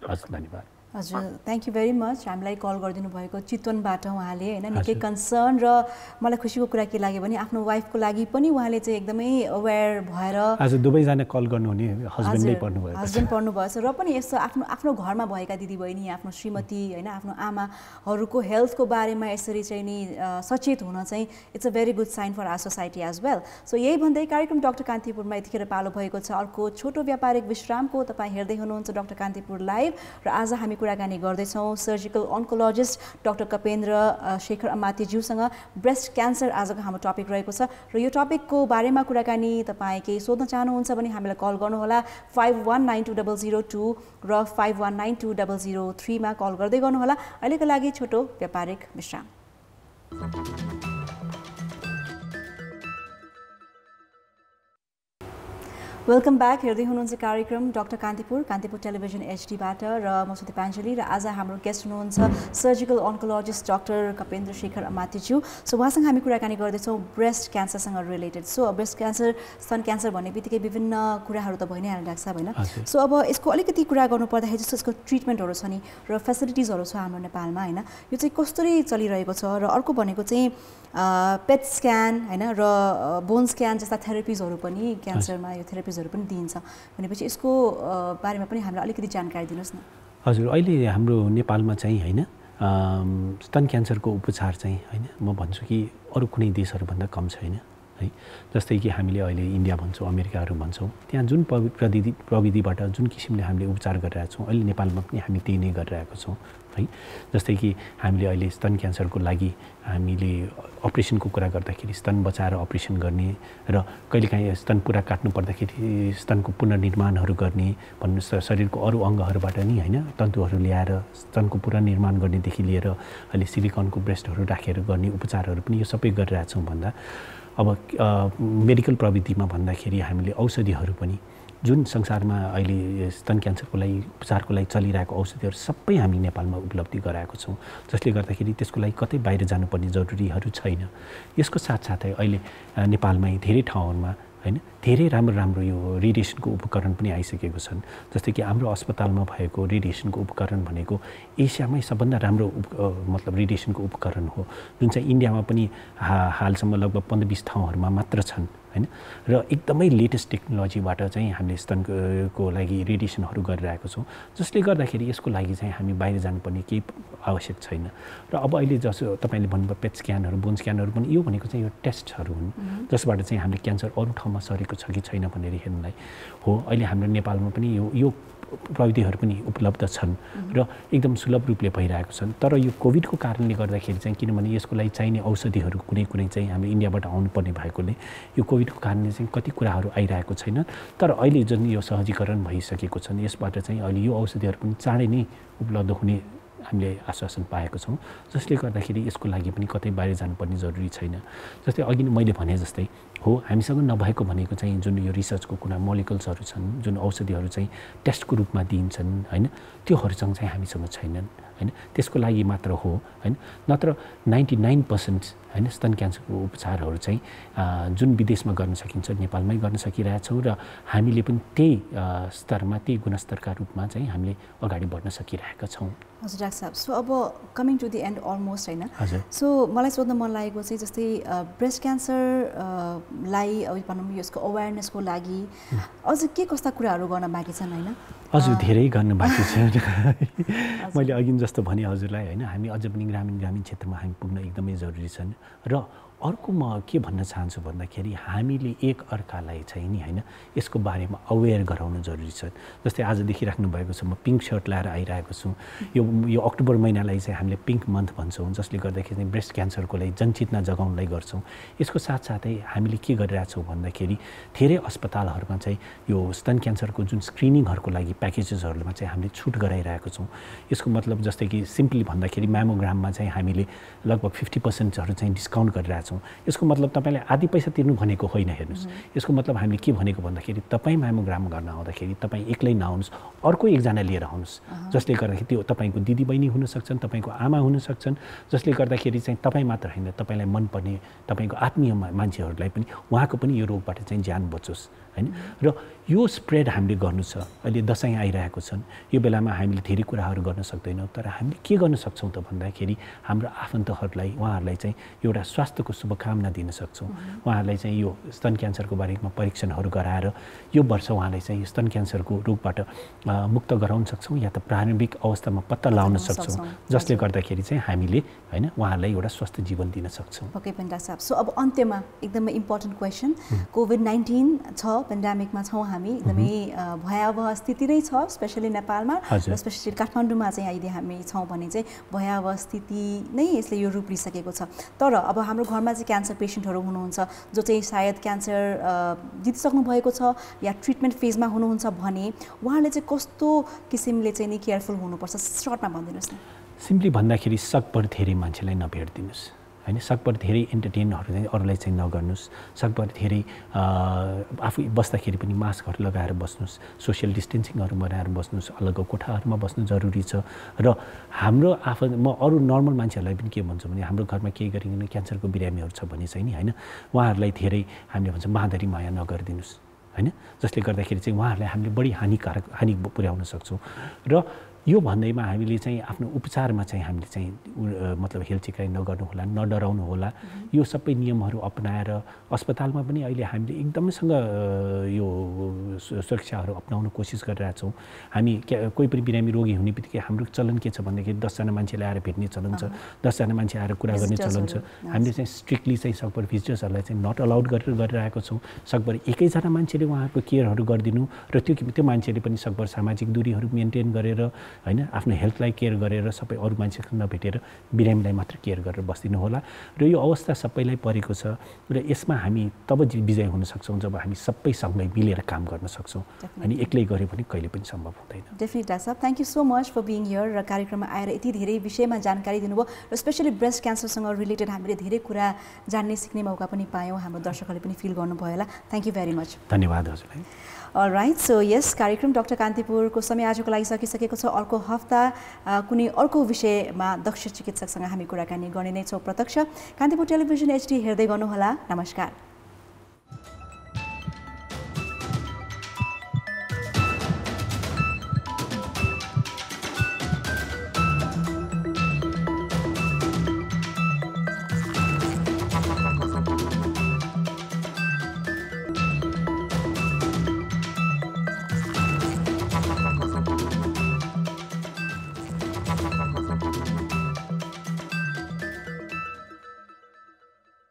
हस् धन्यवाद। हजुर, थ्याङ्क यू भेरी मच। हामीलाई कल गरिदिनु भएको चितवनबाट उहाँले होइन, निकै कन्सर्न, र मलाई खुसीको कुरा के लाग्यो भने आफ्नो वाइफको लागि पनि उहाँले चाहिँ एकदमै अवेर भएर आज दुवैजना कल गर्नुहुने हस्बेन्डै पर्नुभयो, हस्बेन्ड पर्नुभएछ, र पनि यस्तो आफ्नो घरमा भएका दिदीबहिनी, आफ्नो श्रीमती होइन, आफ्नो आमाहरूको हेल्थको बारेमा यसरी चाहिँ नि सचेत हुन चाहिँ it's a very good sign for our society as well. So यही भन्दै कार्यक्रम डाक्टर कान्तिपुरमा यतिखेर पालो भएको छ अर्को छोटो व्यापारिक विश्रामको। तपाईँ हेर्दै हुनुहुन्छ डाक्टर कान्तिपुर लाइभ, र आज हामी कुराकानी गर्दैछौँ surgical oncologist doctor Kapendra Shekhar अमात्यज्यूसँग। ब्रेस्ट क्यान्सर आजको हाम्रो टपिक रहेको छ, र यो टपिकको बारेमा कुराकानी तपाईँ केही सोध्न चाहनुहुन्छ भने हामीलाई कल गर्नुहोला 51920002 र 51920003 मा कल गर्दै गर्नुहोला। अहिलेको लागि छोटो व्यापारिक विश्राम। Welcome back. हेर्दै हुनुहुन्छ कार्यक्रम डाक्टर कान्तिपुर टेलिभिजन एचडीबाट, र म सुदीप पाञ्जली, र आज हाम्रो गेस्ट हुनुहुन्छ surgical oncologist doctor Kapendra Shekhar अमात्यज्यू। सो उहाँसँग हामी कुराकानी गर्दैछौँ ब्रेस्ट क्यान्सरसँग रिलेटेड। सो ब्रेस्ट क्यान्सर, स्तन क्यान्सर भन्ने बित्तिकै विभिन्न कुराहरू त भइ नै हाल्ने लाग्छ होइन। सो अब यसको अलिकति कुरा गर्नु पर्दाखेरि जस्तो यसको ट्रिटमेन्टहरू छ नि, र फेसिलिटिजहरू छ हाम्रो नेपालमा होइन, यो चाहिँ कसरी चलिरहेको छ, र अर्को भनेको चाहिँ पेट स्क्यान होइन, र बोन स्क्यान जस्ता थेरापिजहरू पनि क्यान्सरमा यो थेरापिजहरू पनि दिइन्छ भनेपछि यसको बारेमा पनि हामीलाई अलिकति जानकारी दिनुहोस् न। हजुर, अहिले हाम्रो नेपालमा चाहिँ होइन स्तन क्यान्सरको उपचार चाहिँ होइन म भन्छु कि अरू कुनै देशहरूभन्दा कम छैन है। जस्तै कि हामीले अहिले इन्डिया भन्छौँ, अमेरिकाहरू भन्छौँ, त्यहाँ जुन प्रविधिबाट जुन किसिमले हामीले उपचार गरिरहेका छौँ अहिले नेपालमा पनि हामी त्यही नै गरिरहेको छौँ है। जस्तै कि हामीले अहिले स्तन क्यान्सरको लागि हामीले अपरेसनको कुरा गर्दाखेरि स्तन बचाएर अपरेसन गर्ने, र कहिलेकाहीँ स्तन पुरा काट्नु पर्दाखेरि स्तनको पुनर्निर्माणहरू गर्ने, भन्नु शरीरको अरू अङ्गहरूबाट नि होइन तन्तुहरू ल्याएर स्तनको पुनर्निर्माण गर्नेदेखि लिएर अहिले सिलिकनको ब्रेस्टहरू राखेर गर्ने उपचारहरू पनि यो सबै गरिरहेछौँ भन्दा अब मेडिकल प्रविधिमा भन्दाखेरि हामीले औषधिहरू पनि जुन संसारमा अहिले स्तन क्यान्सरको लागि उपचारको लागि चलिरहेको औषधिहरू सबै हामी नेपालमा उपलब्धि गराएको छौँ, जसले गर्दाखेरि त्यसको लागि कतै बाहिर जानुपर्ने जरुरीहरू छैन। यसको साथसाथै अहिले नेपालमै धेरै ठाउँहरूमा होइन धेरै राम्रो यो रेडिएसनको उपकरण पनि आइसकेको छन्। जस्तै कि हाम्रो अस्पतालमा भएको रेडिएसनको उपकरण भनेको एसियामै सबभन्दा राम्रो मतलब रेडिएसनको उपकरण हो, जुन चाहिँ इन्डियामा पनि हालसम्म लगभग 15-20 ठाउँहरूमा मात्र छन् हैन। र एकदमै लेटेस्ट टेक्नोलोजीबाट चाहिँ हामीले स्तनको लागि रेडिएसनहरू गरिरहेको छौँ, जसले गर्दाखेरि यसको लागि चाहिँ हामी बाहिर जानुपर्ने केही आवश्यक छैन। र अब अहिले जस्तो तपाईँले भन्नुभयो पेट स्क्यानहरू, बोन स्क्यानहरू पनि यो भनेको चाहिँ यो टेस्टहरू हुन् जसबाट चाहिँ हामीले क्यान्सर अरू ठाउँमा सरेको छ कि छैन भनेर हेर्नलाई हो। अहिले हाम्रो नेपालमा पनि यो प्रविधिहरू पनि उपलब्ध छन् र एकदम सुलभ रूपले भइरहेको छन्। तर यो कोभिडको कारणले गर्दाखेरि चाहिँ किनभने यसको लागि चाहिने औषधिहरू कुनै चाहिँ हामी इन्डियाबाट आउनुपर्ने भएकोले यो कोभिडको कारणले चाहिँ कति कुराहरू आइरहेको छैन। तर अहिले जुन यो सहजीकरण भइसकेको छन् यसबाट चाहिँ अहिले यो औषधिहरू पनि चाँडै नै उपलब्ध हुने हामीले आश्वासन पाएको छौँ, जसले गर्दाखेरि यसको लागि पनि कतै बाहिर जानुपर्ने जरुरी छैन। जस्तै अघि मैले भने जस्तै हो, हामीसँग नभएको भनेको चाहिँ जुन यो रिसर्चको कुरा मोलिकुल्सहरू छन्, जुन औषधिहरू चाहिँ टेस्टको रूपमा दिइन्छन् हैन, त्योहरूसँग चाहिँ हामीसँग छैनन् हैन। त्यसको लागि मात्र हो हैन, नत्र 99% हैन स्तन क्यान्सरको उपचारहरू चाहिँ जुन विदेशमा गर्न सकिन्छ नेपालमै गर्न सकिरहेछौँ र हामीले पनि त्यही स्तरमा त्यही गुणस्तरका रूपमा चाहिँ हामीले अगाडि बढ्न सकिरहेका छौँ। हजुर डाक्टर साहब, सो अब coming to the end almost हैन, सो मलाई सोध्न मन लागेको चाहिँ जस्तै ब्रेस्ट क्यान्सरलाई अब भनौँ यसको अवेरनेसको लागि अझ के कस्ता कुराहरू गर्न बाँकी छन् हैन? हजुर धेरै गर्न बाँकी छ। मैले अघि जस्तो भने हजुरलाई होइन, हामी अझ पनि ग्रामीण क्षेत्रमा हामी पुग्न एकदमै जरुरी छन्। र अर्को म के भन्न चाहन्छु भन्दाखेरि हामीले एक अर्कालाई चाहिँ नि होइन यसको बारेमा अवेर गराउनु जरुरी छ। जस्तै आज देखिराख्नु भएको छ म पिङ्क सर्ट लाएर आइरहेको छु। यो अक्टोबर महिनालाई चाहिँ हामीले पिङ्क मन्थ भन्छौँ, जसले गर्दाखेरि चाहिँ ब्रेस्ट क्यान्सरको लागि जनचेतना जगाउनलाई गर्छौँ। यसको साथसाथै हामीले के गरिरहेछौँ भन्दाखेरि धेरै अस्पतालहरूमा चाहिँ यो स्तन क्यान्सरको जुन स्क्रिनिङहरूको लागि प्याकेजेसहरूमा चाहिँ हामीले छुट गराइरहेको छौँ। यसको मतलब जस्तै कि सिम्पली भन्दाखेरि म्यामोग्राममा चाहिँ हामीले लगभग 50%हरू चाहिँ डिस्काउन्ट गरिरहेछौँ सक्छौँ। यसको मतलब तपाईँले आधी पैसा तिर्नु भनेको होइन। हेर्नुहोस्, यसको मतलब हामीले के भनेको भन्दाखेरि तपाईँ म्यामोग्राम गर्न आउँदाखेरि तपाईँ एक्लै नआउनुहोस्, अर्को एकजना लिएर आउनुहोस्, जसले गर्दाखेरि त्यो तपाईँको दिदीबहिनी हुन सक्छन्, तपाईँको आमा हुन सक्छन्, जसले गर्दाखेरि चाहिँ तपाईँ मात्र होइन, तपाईँलाई मनपर्ने तपाईँको आत्मीय मान्छेहरूलाई पनि उहाँको पनि यो रोगबाट चाहिँ ज्यान बचोस् हैन। र यो स्प्रेड हामीले गर्नु छ। अहिले दसैँ आइरहेको छन्, यो बेलामा हामीले धेरै कुराहरू गर्न सक्दैनौँ, तर हामीले के गर्न सक्छौँ त भन्दाखेरि हाम्रो आफन्तहरूलाई उहाँहरूलाई चाहिँ एउटा स्वास्थ्यको शुभकामना दिन सक्छौँ। उहाँहरूलाई चाहिँ यो स्तन क्यान्सरको बारेमा परीक्षणहरू गराएर यो वर्ष उहाँलाई चाहिँ स्तन क्यान्सरको रोगबाट मुक्त गराउन सक्छौँ या त प्रारम्भिक अवस्थामा पत्ता लगाउन सक्छौँ, जसले गर्दाखेरि चाहिँ हामीले हैन उहाँहरूलाई एउटा स्वस्थ जीवन दिन सक्छौँ। ओके पेन्डा साहब, सो अब अन्त्यमा एकदमै इम्पोर्टेन्ट क्वेसन, कोभिड-19 छ, पेन्डेमिकमा छौँ हामी, एकदमै भयावह स्थिति नै छ, स्पेसली नेपालमा र स्पेसली काठमाडौँमा चाहिँ अहिले हामी छौँ भने चाहिँ भयावह स्थिति नै यसले यो रूप लिइसकेको छ। तर अब हाम्रो घरमा चाहिँ क्यान्सर पेसेन्टहरू हुनुहुन्छ जो चाहिँ सायद क्यान्सर जितिसक्नु भएको छ या ट्रिटमेन्ट फेजमा हुनुहुन्छ भने उहाँले चाहिँ कस्तो किसिमले चाहिँ नि केयरफुल हुनुपर्छ, सर्टमा भनिदिनुहोस् न। सिम्पली भन्दाखेरि सकभर धेरै मान्छेलाई नभेट्दिनुहोस् हैन, सकभर धेरै इन्टरटेनहरू चाहिँ अरूलाई चाहिँ नगर्नुहोस्, सकभर धेरै आफू बस्दाखेरि पनि मास्कहरू लगाएर बस्नुहोस्, सोसियल डिस्टेन्सिङहरू बनाएर बस्नुहोस्, अलग कोठाहरूमा बस्नु जरुरी छ। र हाम्रो म अरू नर्मल मान्छेहरूलाई पनि के भन्छु भने हाम्रो घरमा केही गरिकन क्यान्सरको बिरामीहरू छ भने चाहिँ नि हैन उहाँहरूलाई धेरै हामीले भन्छ मादरी माया नगरिदिनुहोस् हैन, जसले गर्दाखेरि चाहिँ उहाँहरूलाई हामीले बढी हानि पुर्याउन सक्छौँ। र यो भन्दैमा हामीले चाहिँ आफ्नो उपचारमा चाहिँ हामीले चाहिँ मतलब हेलचेक्राइ नगर्नु होला, नडराउनु होला। यो सबै नियमहरू अपनाएर अस्पतालमा पनि अहिले हामीले एकदमैसँग यो सुरक्षाहरू अपनाउन कोसिस गरिरहेछौँ। हामी कोही पनि बिरामी रोगी हुने बित्तिकै हाम्रो चलन के छ भन्दाखेरि 10 जना मान्छेले आएर भेट्ने चलन छ, 10 जना मान्छे आएर कुरा गर्ने चलन छ। हामीले चाहिँ स्ट्रिक्टली चाहिँ सकभर भिजिटर्सहरूलाई चाहिँ नट अलाउड गरिरहेको छौँ। सकभर एकैजना मान्छेले उहाँहरूको केयरहरू गरिदिनु र त्यो मान्छेले पनि सकभर सामाजिक दूरीहरू मेन्टेन गरेर हैन आफ्नो हेल्थलाई केयर गरेर सबै अरू मान्छेसँग नभेटेर बिरामीलाई मात्र केयर गरेर बस्दिनु होला। र यो अवस्था सबैलाई परेको छ र यसमा हामी तब विजय हुन सक्छौँ जब हामी सबै सँगै मिलेर काम गर्न सक्छौँ। अनि एक्लै गऱ्यो भने कहिले पनि सम्भव हुँदैन। डेफिनेटली डाक्टर साहब, thank you so much for being here र कार्यक्रममा आएर यति धेरै विषयमा जानकारी दिनुभयो र स्पेसली ब्रेस्ट क्यान्सरसँग रिलेटेड हामीले धेरै कुरा जान्ने सिक्ने मौका पनि पायौँ, हाम्रो दर्शकहरूले पनि फिल गर्नुभयो होला। Thank you very much. धन्यवाद हजुरलाई। अलराइट, सो यस कार्यक्रम डाक्टर कान्तिपुरको समय आजको लागि सकिसकेको छ। अर्को हप्ता कुनै अर्को विषयमा दक्ष चिकित्सकसँग हामी कुराकानी गर्ने नै छौँ प्रत्यक्ष। कान्तिपुर टेलिभिजन HD हेर्दै गर्नुहोला। नमस्कार।